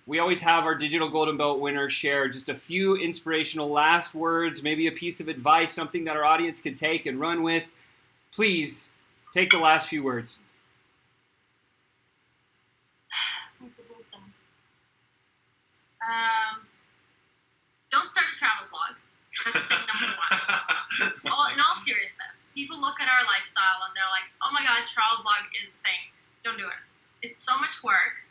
we always have our digital golden belt winner share just a few inspirational last words, maybe a piece of advice, something that our audience can take and run with. Please, take the last few words. What's the wisdom? Don't start a travel blog. That's thing number one. In all seriousness, people look at our lifestyle and they're like, oh my god, travel blog is the thing. Don't do it. It's so much work.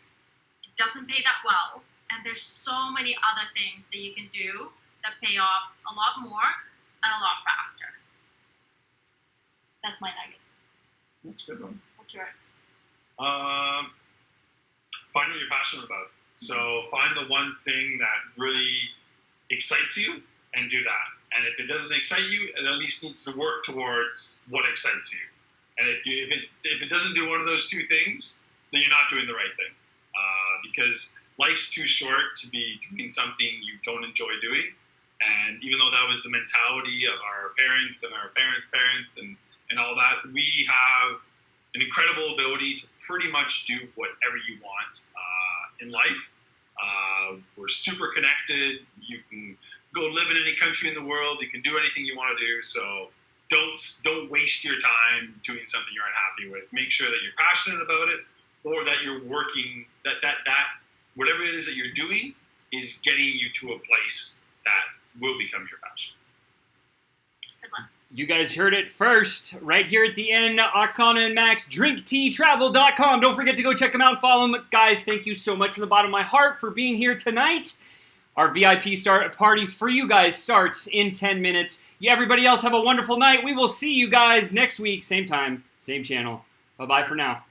It doesn't pay that well. And there's so many other things that you can do that pay off a lot more and a lot faster. That's my nugget. That's a good one. What's yours? Find what you're passionate about. So find the one thing that really excites you and do that. And if it doesn't excite you, it at least needs to work towards what excites you. And if it doesn't do one of those two things, then you're not doing the right thing. Because life's too short to be doing something you don't enjoy doing. And even though that was the mentality of our parents and our parents' parents and and all that, we have an incredible ability to pretty much do whatever you want in life. We're super connected. You can go live in any country in the world. You can do anything you want to do. So don't waste your time doing something you're unhappy with. Make sure that you're passionate about it, or that you're working, that whatever it is that you're doing is getting you to a place that will become your passion. You guys heard it first, right here at the end. Oksana and Max, drinkteatravel.com. Don't forget to go check them out and follow them. Guys, thank you so much from the bottom of my heart for being here tonight. Our VIP party for you guys starts in 10 minutes. Everybody else have a wonderful night. We will see you guys next week, same time, same channel. Bye-bye for now.